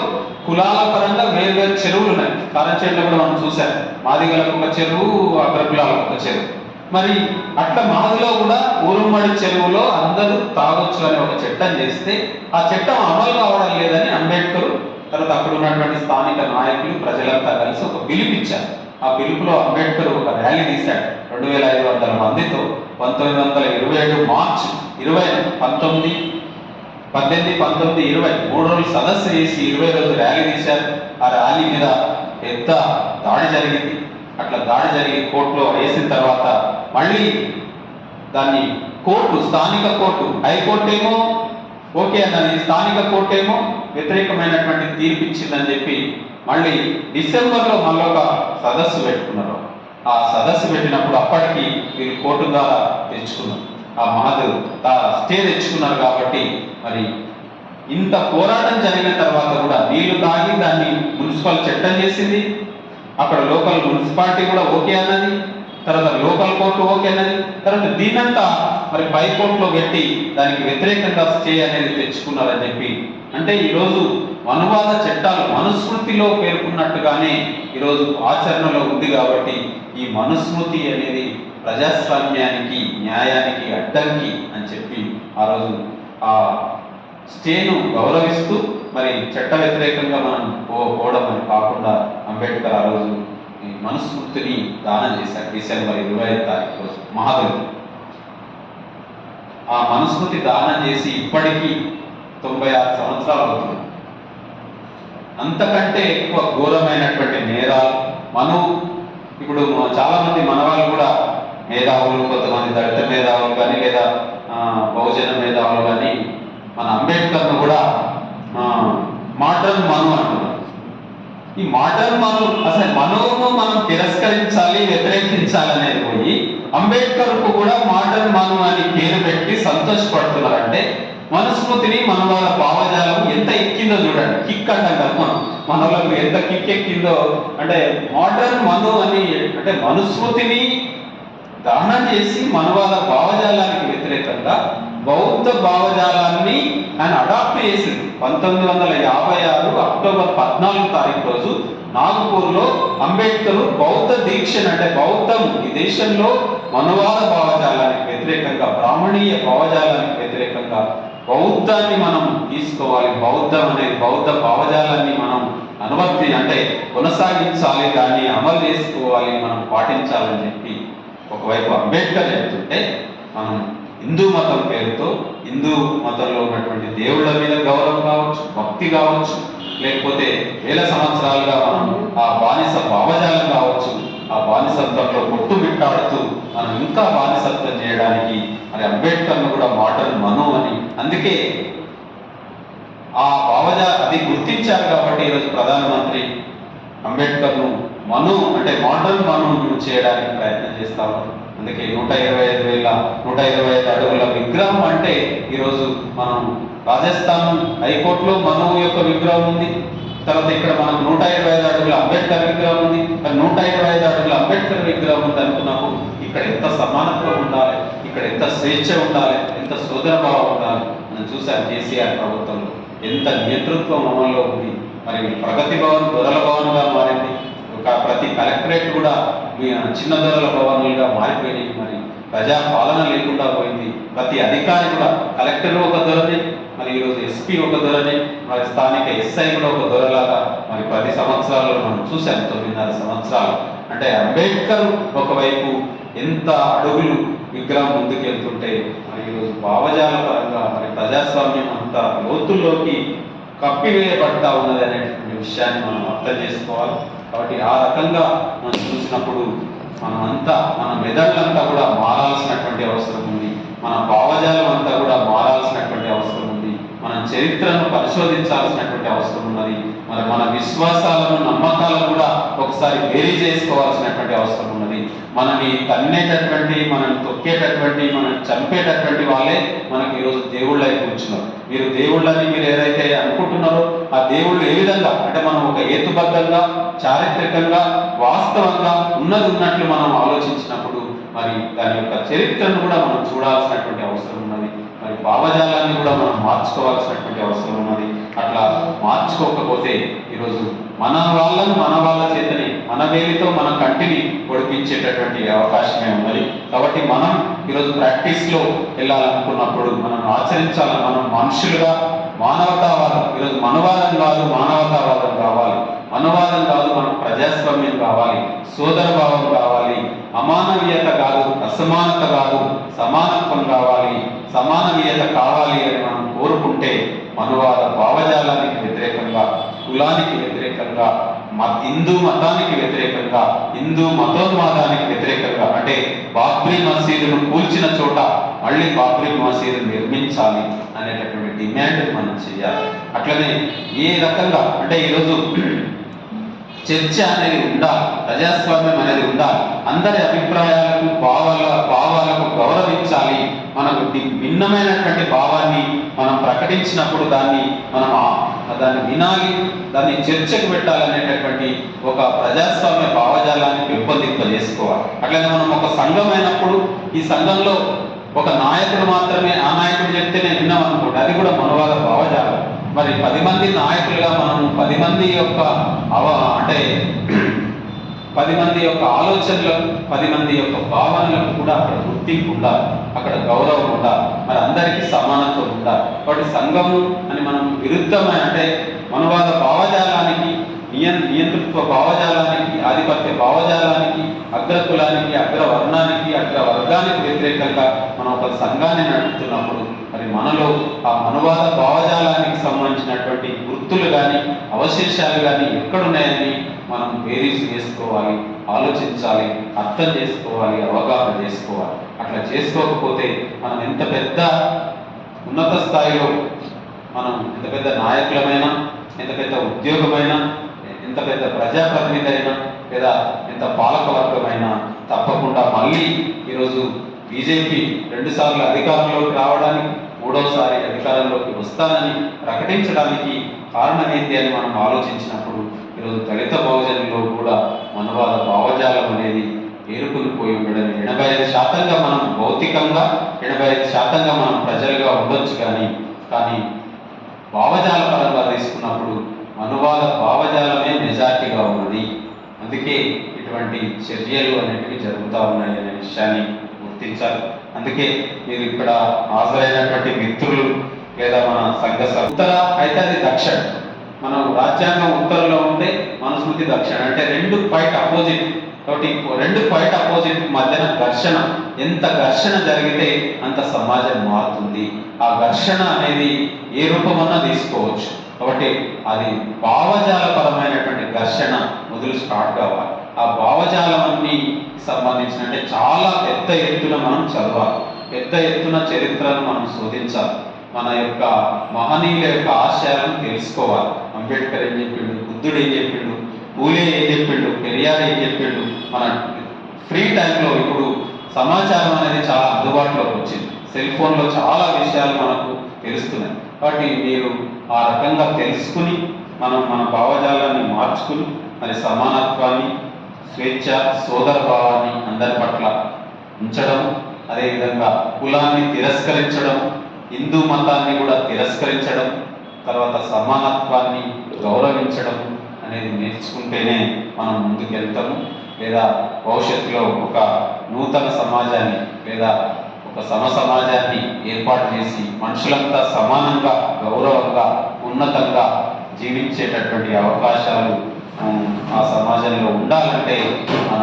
Speaker 1: కులాల పరంగా వేరు చెరువులు ఉన్నాయి. కారంచేట్లో కూడా మనం చూసాం, మాదిగలకు ఒక చెరువు, అగ్రకులాలకు ఒక చెరువు. మరి అట్లా మహదిలో కూడా ఊరుమ్మడి చెరువులో అందరూ తాగొచ్చు అనే ఒక చట్టం చేస్తే ఆ చట్టం అమలు కావడం లేదని అంబేద్కర్ తర్వాత అక్కడ ఉన్నటువంటి స్థానిక నాయకులు ప్రజలంతా కలిసి ఒక పిలుపిచ్చారు. ఆ పిలుపులో అంబేద్కర్ ఒక ర్యాలీ తీశాడు 2500 మందితో 1927 మార్చి 20 19 18 19 20 3 రోజులు సదస్సు చేసి 20 రోజులు ర్యాలీ తీశారు. ఆ ర్యాలీ మీద పెద్ద దాడి జరిగింది. అట్లా దాడి జరిగి కోర్టులో వేసిన తర్వాత మళ్ళీ దాన్ని కోర్టు, స్థానిక కోర్టు, హైకోర్టు ఏమో ఓకే అన్నది, స్థానిక కోర్టు ఏమో వ్యతిరేకమైనటువంటి తీర్పు ఇచ్చిందని చెప్పి మళ్ళీ డిసెంబర్లో మళ్ళీ ఒక సదస్సు పెట్టుకున్నారు. ఆ సదస్సు పెట్టినప్పుడు అప్పటికి వీళ్ళు కోర్టు ద్వారా తెచ్చుకున్నారు, ఆ మహద్ స్టే తెచ్చుకున్నారు. కాబట్టి మరి ఇంత పోరాటం జరిగిన తర్వాత కూడా నీళ్లు తాగి దాన్ని మున్సిపల్ చట్టం చేసింది. అక్కడ లోకల్ మున్సిపాలిటీ కూడా ఓకే అన్నది, తర్వాత లోకల్ కోర్టు ఓకే అన్నది. తర్వాత దీన్నంతా మరి పై కోర్టులో పెట్టి దానికి వ్యతిరేకంగా స్టే అనేది తెచ్చుకున్నారని చెప్పి, అంటే ఈరోజు మనువాద చట్టాలు మనుస్మృతిలో పేర్కొన్నట్టుగానే ఈరోజు ఆచరణలో ఉంది. కాబట్టి ఈ మనుస్మృతి అనేది ప్రజాస్వామ్యానికి, న్యాయానికి అడ్డంకి అని చెప్పి ఆ రోజు ఆ స్టేను గౌరవిస్తూ మరి చట్ట వ్యతిరేకంగా మనం పోవడం అని కాకుండా అంబేద్కర్ ఆ రోజు ఈ మనుస్మృతిని దానం చేశారు. డిసెంబర్ 25 తారీఖు రోజు మహదులు ఆ మనుస్మృతి దానం చేసి ఇప్పటికీ 96 సంవత్సరాలు అవుతుంది. అంతకంటే ఎక్కువ ఘోరమైనటువంటి నేరాలు ఇప్పుడు చాలా మంది మనవాళ్ళు కూడా మేధావులు, కొంతమంది దళిత మేధావులు కానీ లేదా బహుజన మేధావులు కానీ మన అంబేద్కర్ను కూడా మోడర్న్ మను అంటున్నారు. ఈ మోడర్న్ మను, అసలు మనువును మనం తిరస్కరించాలి, వ్యతిరేకించాలి అనేది పోయి అంబేద్కర్కు కూడా మోడర్న్ మను అని పేరు పెట్టి సంతోషపడుతున్నారంటే మనుస్మృతిని మన వాళ్ళ భావజాలం ఎంత ఎక్కిందో చూడండి. కిక్ అంటాం కదా మన వాళ్ళకు ఎంత కిక్ ఎక్కిందో. అంటే మోడర్న్ మను అని అంటే మనుస్మృతిని దానం చేసి మనవాద భావజాలానికి వ్యతిరేకంగా బౌద్ధ భావజాలాన్ని ఆయన అడాప్ట్ చేసింది. 1956 అక్టోబర్ 14 తారీఖు రోజు నాగపూర్లో అంబేద్కర్ బౌద్ధ దీక్షను, అంటే బౌద్ధం ఈ దేశంలో మనువాద భావజాలానికి వ్యతిరేకంగా, బ్రాహ్మణీయ భావజాలానికి వ్యతిరేకంగా బౌద్ధాన్ని మనం తీసుకోవాలి, బౌద్ధం అనేది బౌద్ధ భావజాలాన్ని మనం అంటే కొనసాగించాలి, దాన్ని అమలు చేసుకోవాలి, మనం పాటించాలని చెప్పి ఒకవైపు అంబేద్కర్ చెప్తుంటే, మనం హిందూ మతం పేరుతో హిందూ మతంలో ఉన్నటువంటి దేవుళ్ళ మీద గౌరవం కావచ్చు, భక్తి కావచ్చు, లేకపోతే వేల సంవత్సరాలుగా మనం ఆ బానిస భావజాలం కావచ్చు, ఆ బానిసత్వంలో కొట్టుమిట్టాడుతూ మనం ఇంకా బానిసత్వం చేయడానికి మరి అంబేద్కర్ను కూడా మోడర్న్ మను అని, అందుకే ఆ అది గుర్తించారు. కాబట్టి ఈరోజు ప్రధానమంత్రి అంబేద్కర్ను మను అంటే మోడర్న్ మను చేయడానికి ప్రయత్నం చేస్తా ఉన్నారు. అందుకే 125 అడుగుల విగ్రహం అంటే ఈరోజు మనం రాజస్థాన్ హైకోర్టులో మను యొక్క విగ్రహం ఉంది. తర్వాత ఇక్కడ మనం 125 అడుగుల అంబేద్కర్ విగ్రహం ఉంది. 125 అడుగుల అంబేద్కర్ విగ్రహం ఉంది అనుకున్నప్పుడు ఇక్కడ ఎంత సమానత్వం ఉండాలి, ఇక్కడ ఎంత స్వేచ్ఛ ఉండాలి, ఎంత సోదరభావం ఉండాలి. మనం చూసాం కేసీఆర్ ప్రభుత్వంలో ఎంత నేతృత్వం అమల్లో ఉంది. మరి ప్రగతి భవన్ దొరల భవన్గా మారింది. ప్రతి కలెక్టరేట్ కూడా చిన్న దొరల భవన్లుగా మారిపోయినాయి. మరి ప్రజా పాలన లేకుండా పోయింది. ప్రతి అధికారి కూడా కలెక్టర్ ఒక దొరనే, మరి ఈరోజు ఎస్పీ ఒక దొరనే, మరి స్థానిక ఎస్ఐ కూడా ఒక దొరలాగా మరి 10 సంవత్సరాల్లో మనం చూసాం. 9.5 సంవత్సరాలు అంటే అంబేద్కర్ ఒకవైపు ఎంత అడుగులు విగ్రహం ముందుకెళ్తుంటే మరి ఈరోజు భావజాల పరంగా మరి ప్రజాస్వామ్యం అంత లోతుల్లోకి కప్పివేయబడతా ఉన్నది అనేటువంటి విషయాన్ని మనం అర్థం చేసుకోవాలి. కాబట్టి ఆ రకంగా మనం చూసినప్పుడు మన మెదళ్ళంతా కూడా మారాల్సినటువంటి అవసరం ఉంది. మన భావజాలం అంతా కూడా మారాల్సినటువంటి అవసరం ఉంది. మన చరిత్రను పరిశోధించాల్సినటువంటి అవసరం ఉన్నది. మరి మన విశ్వాసాలను, నమ్మకాలను కూడా ఒకసారి వేరీ చేసుకోవాల్సినటువంటి అవసరం ఉన్నది. మనని తన్నేటటువంటి, మనని తొక్కేటటువంటి, మనని చంపేటటువంటి వాళ్ళే మనకి ఈరోజు దేవుళ్ళై కూర్చున్నారు. మీరు దేవుళ్ళని మీరు ఏదైతే అనుకుంటున్నారో ఆ దేవుళ్ళు ఏ విధంగా అంటే మనం ఒక హేతుబద్ధంగా చారిత్రకంగా వాస్తవంగా ఉన్నట్లు మనం ఆలోచించినప్పుడు మరి దాని యొక్క చరిత్రను కూడా మనం చూడాల్సినటువంటి అవసరం ఉన్నది. మరి భావజాలాన్ని కూడా మనం మార్చుకోవాల్సినటువంటి అవసరం ఉన్నది. అట్లా మార్చుకోకపోతే ఈరోజు మన వాళ్ళ చేతనే మన వేలితో మన కంటిని పొడిపించేటటువంటి అవకాశమే ఉన్నది. కాబట్టి మనం ఈరోజు ప్రాక్టీస్లో వెళ్ళాలనుకున్నప్పుడు మనం ఆచరించాలని, మనం మనుషులుగా మానవతావాదం, ఈరోజు మనవాదం కాదు మానవతావాదం కావాలి, మనవాదం కాదు మనం ప్రజాస్వామ్యం కావాలి, సోదర భావం కావాలి, అమానవీయత కాదు అసమానత కాదు సమానత్వం కావాలి, సమానవీయత కావాలి అని మనం కోరుకుంటే మనువాద భావజాలానికి వ్యతిరేకంగా, కులానికి వ్యతిరేకంగా, హిందూ మతానికి వ్యతిరేకంగా, హిందూ మతోన్మాదానికి వ్యతిరేకంగా, అంటే బాబ్రీ మసీదును కూల్చిన చోట మళ్ళీ బాబ్రీ మసీదు నిర్మించాలి అనేటటువంటి డిమాండ్ మనం చేయాలి. అట్లనే ఏ రకంగా అంటే ఈరోజు చర్చ అనేది ఉండాలి, ప్రజాస్వామ్యం అనేది ఉండాలి, అందరి అభిప్రాయాలకు భావాలకు గౌరవించాలి. మనకు భిన్నమైనటువంటి భావాన్ని మనం ప్రకటించినప్పుడు దాన్ని వినాలి, దాన్ని చర్చకు పెట్టాలనేటటువంటి ఒక ప్రజాస్వామ్య భావజాలాన్ని పెంపొందింపజేసుకోవాలి. అట్లనే మనం ఒక సంఘం అయినప్పుడు ఈ సంఘంలో ఒక నాయకుడు మాత్రమే, ఆ నాయకుడు చెప్తేనే విన్నాం అనుకోండి, అది కూడా మనవాద భావజాలం. మరి 10 మంది నాయకులుగా మనము 10 మంది యొక్క 10 మంది యొక్క ఆలోచనలకు, 10 మంది యొక్క భావనలకు కూడా అక్కడ గుర్తింపు ఉండాలి, అక్కడ గౌరవం ఉండాలి, మరి అందరికీ సమానత్వం ఉండాలి. కాబట్టి సంఘము అని మనం విరుద్ధమైన అంటే మనవాద భావజాలానికి, నియంతృత్వ భావజాలానికి, ఆధిపత్య భావజాలానికి, అగ్రకులానికి, అగ్రవర్ణానికి, అగ్రవర్గానికి వ్యతిరేకంగా మనం ఒక సంఘాన్ని నడుపుతున్నప్పుడు మరి మనలో ఆ మనువాద భావజాలానికి సంబంధించినటువంటి గుర్తులు కానీ అవశేషాలు కానీ ఎక్కడున్నాయని మనం బేరీజు చేసుకోవాలి, ఆలోచించాలి, అర్థం చేసుకోవాలి, అవగాహన చేసుకోవాలి. అట్లా చేసుకోకపోతే మనం ఎంత పెద్ద ఉన్నత స్థాయిలో మనం ఎంత పెద్ద నాయకులమైనా, ఎంత పెద్ద ఉద్యోగమైనా, ఎంత పెద్ద ప్రజాప్రతినిధి అయినా, లేదా ఎంత పాలకవర్గమైనా తప్పకుండా మళ్ళీ ఈరోజు బీజేపీ 2 సార్లు అధికారంలోకి రావడానికి, 3వసారి అధికారంలోకి వస్తానని ప్రకటించడానికి కారణం ఏంటి అని మనం ఆలోచించినప్పుడు ఈరోజు దళిత బహుజనుల్లో కూడా మనవాద భావజాలం అనేది ఏరుకుని పోయి ఉండడం. 85% మనం భౌతికంగా, 85% మనం ప్రజలుగా ఉండొచ్చు, కానీ భావజాల పరంగా తీసుకున్నప్పుడు మనువాద భావజాలమే మెజార్టీగా ఉన్నది. అందుకే ఇటువంటి చర్యలు అనేటివి జరుగుతూ ఉన్నాయి అనే విషయాన్ని గుర్తించాలి. అందుకే మీరు ఇక్కడ హాజరైనటువంటి మిత్రులు లేదా మన సంఘ ఉత్తర అయితే అది దక్షిణ, మనం రాజ్యాంగం ఉత్తరంలో ఉంటే మనుస్మృతి దక్షిణ, అంటే 2 క్వైట్ అపోజిట్. కాబట్టి 2 క్వైట్ అపోజిట్ మధ్యన ఘర్షణ, ఎంత ఘర్షణ జరిగితే అంత సమాజం మారుతుంది. ఆ ఘర్షణ అనేది ఏ రూపమన్నా తీసుకోవచ్చు. కాబట్టి అది భావజాలపరమైనటువంటి ఘర్షణ మొదలు స్టార్ట్ కావాలి. ఆ భావజాలాన్ని సంబంధించిన అంటే చాలా పెద్ద ఎత్తున మనం చదవాలి, పెద్ద ఎత్తున చరిత్రను మనం శోధించాలి, మన యొక్క మహనీయుల యొక్క ఆశయాలను తెలుసుకోవాలి. అంబేద్కర్ ఏం చెప్పిండు, బుద్ధుడు ఏం చెప్పిండు, పూలే ఏం చెప్పిండు, పెరియార్ ఏం చెప్పిండు. మన ఫ్రీ టైంలో ఇప్పుడు సమాచారం అనేది చాలా అందుబాటులోకి వచ్చింది, సెల్ ఫోన్లో చాలా విషయాలు మనకు తెలుస్తున్నాయి. కాబట్టి మీరు ఆ రకంగా తెలుసుకుని మన భావజాలాన్ని మార్చుకుని మరి సమానత్వాన్ని, స్వేచ్ఛ, సోదర భావాన్ని అందరి పట్ల ఉంచడం, అదేవిధంగా కులాన్ని తిరస్కరించడం, హిందూ మతాన్ని కూడా తిరస్కరించడం, తర్వాత సమానత్వాన్ని గౌరవించడం అనేది నేర్చుకుంటేనే మనం ముందుకెళ్తాము. లేదా భవిష్యత్తులో ఒక నూతన సమాజాన్ని లేదా ఒక సమాజాన్ని ఏర్పాటు చేసి మనుషులంతా సమానంగా, గౌరవంగా, ఉన్నతంగా జీవించేటటువంటి అవకాశాలు ఆ సమాజంలో ఉండాలంటే మన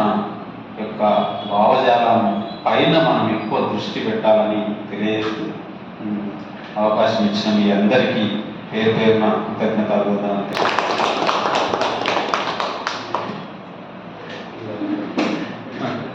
Speaker 1: యొక్క భావజాలం పైన మనం ఎక్కువ దృష్టి పెట్టాలని తెలియజేస్తూ అవకాశం ఇచ్చిన మీ అందరికీ పేరున కృతజ్ఞతలు.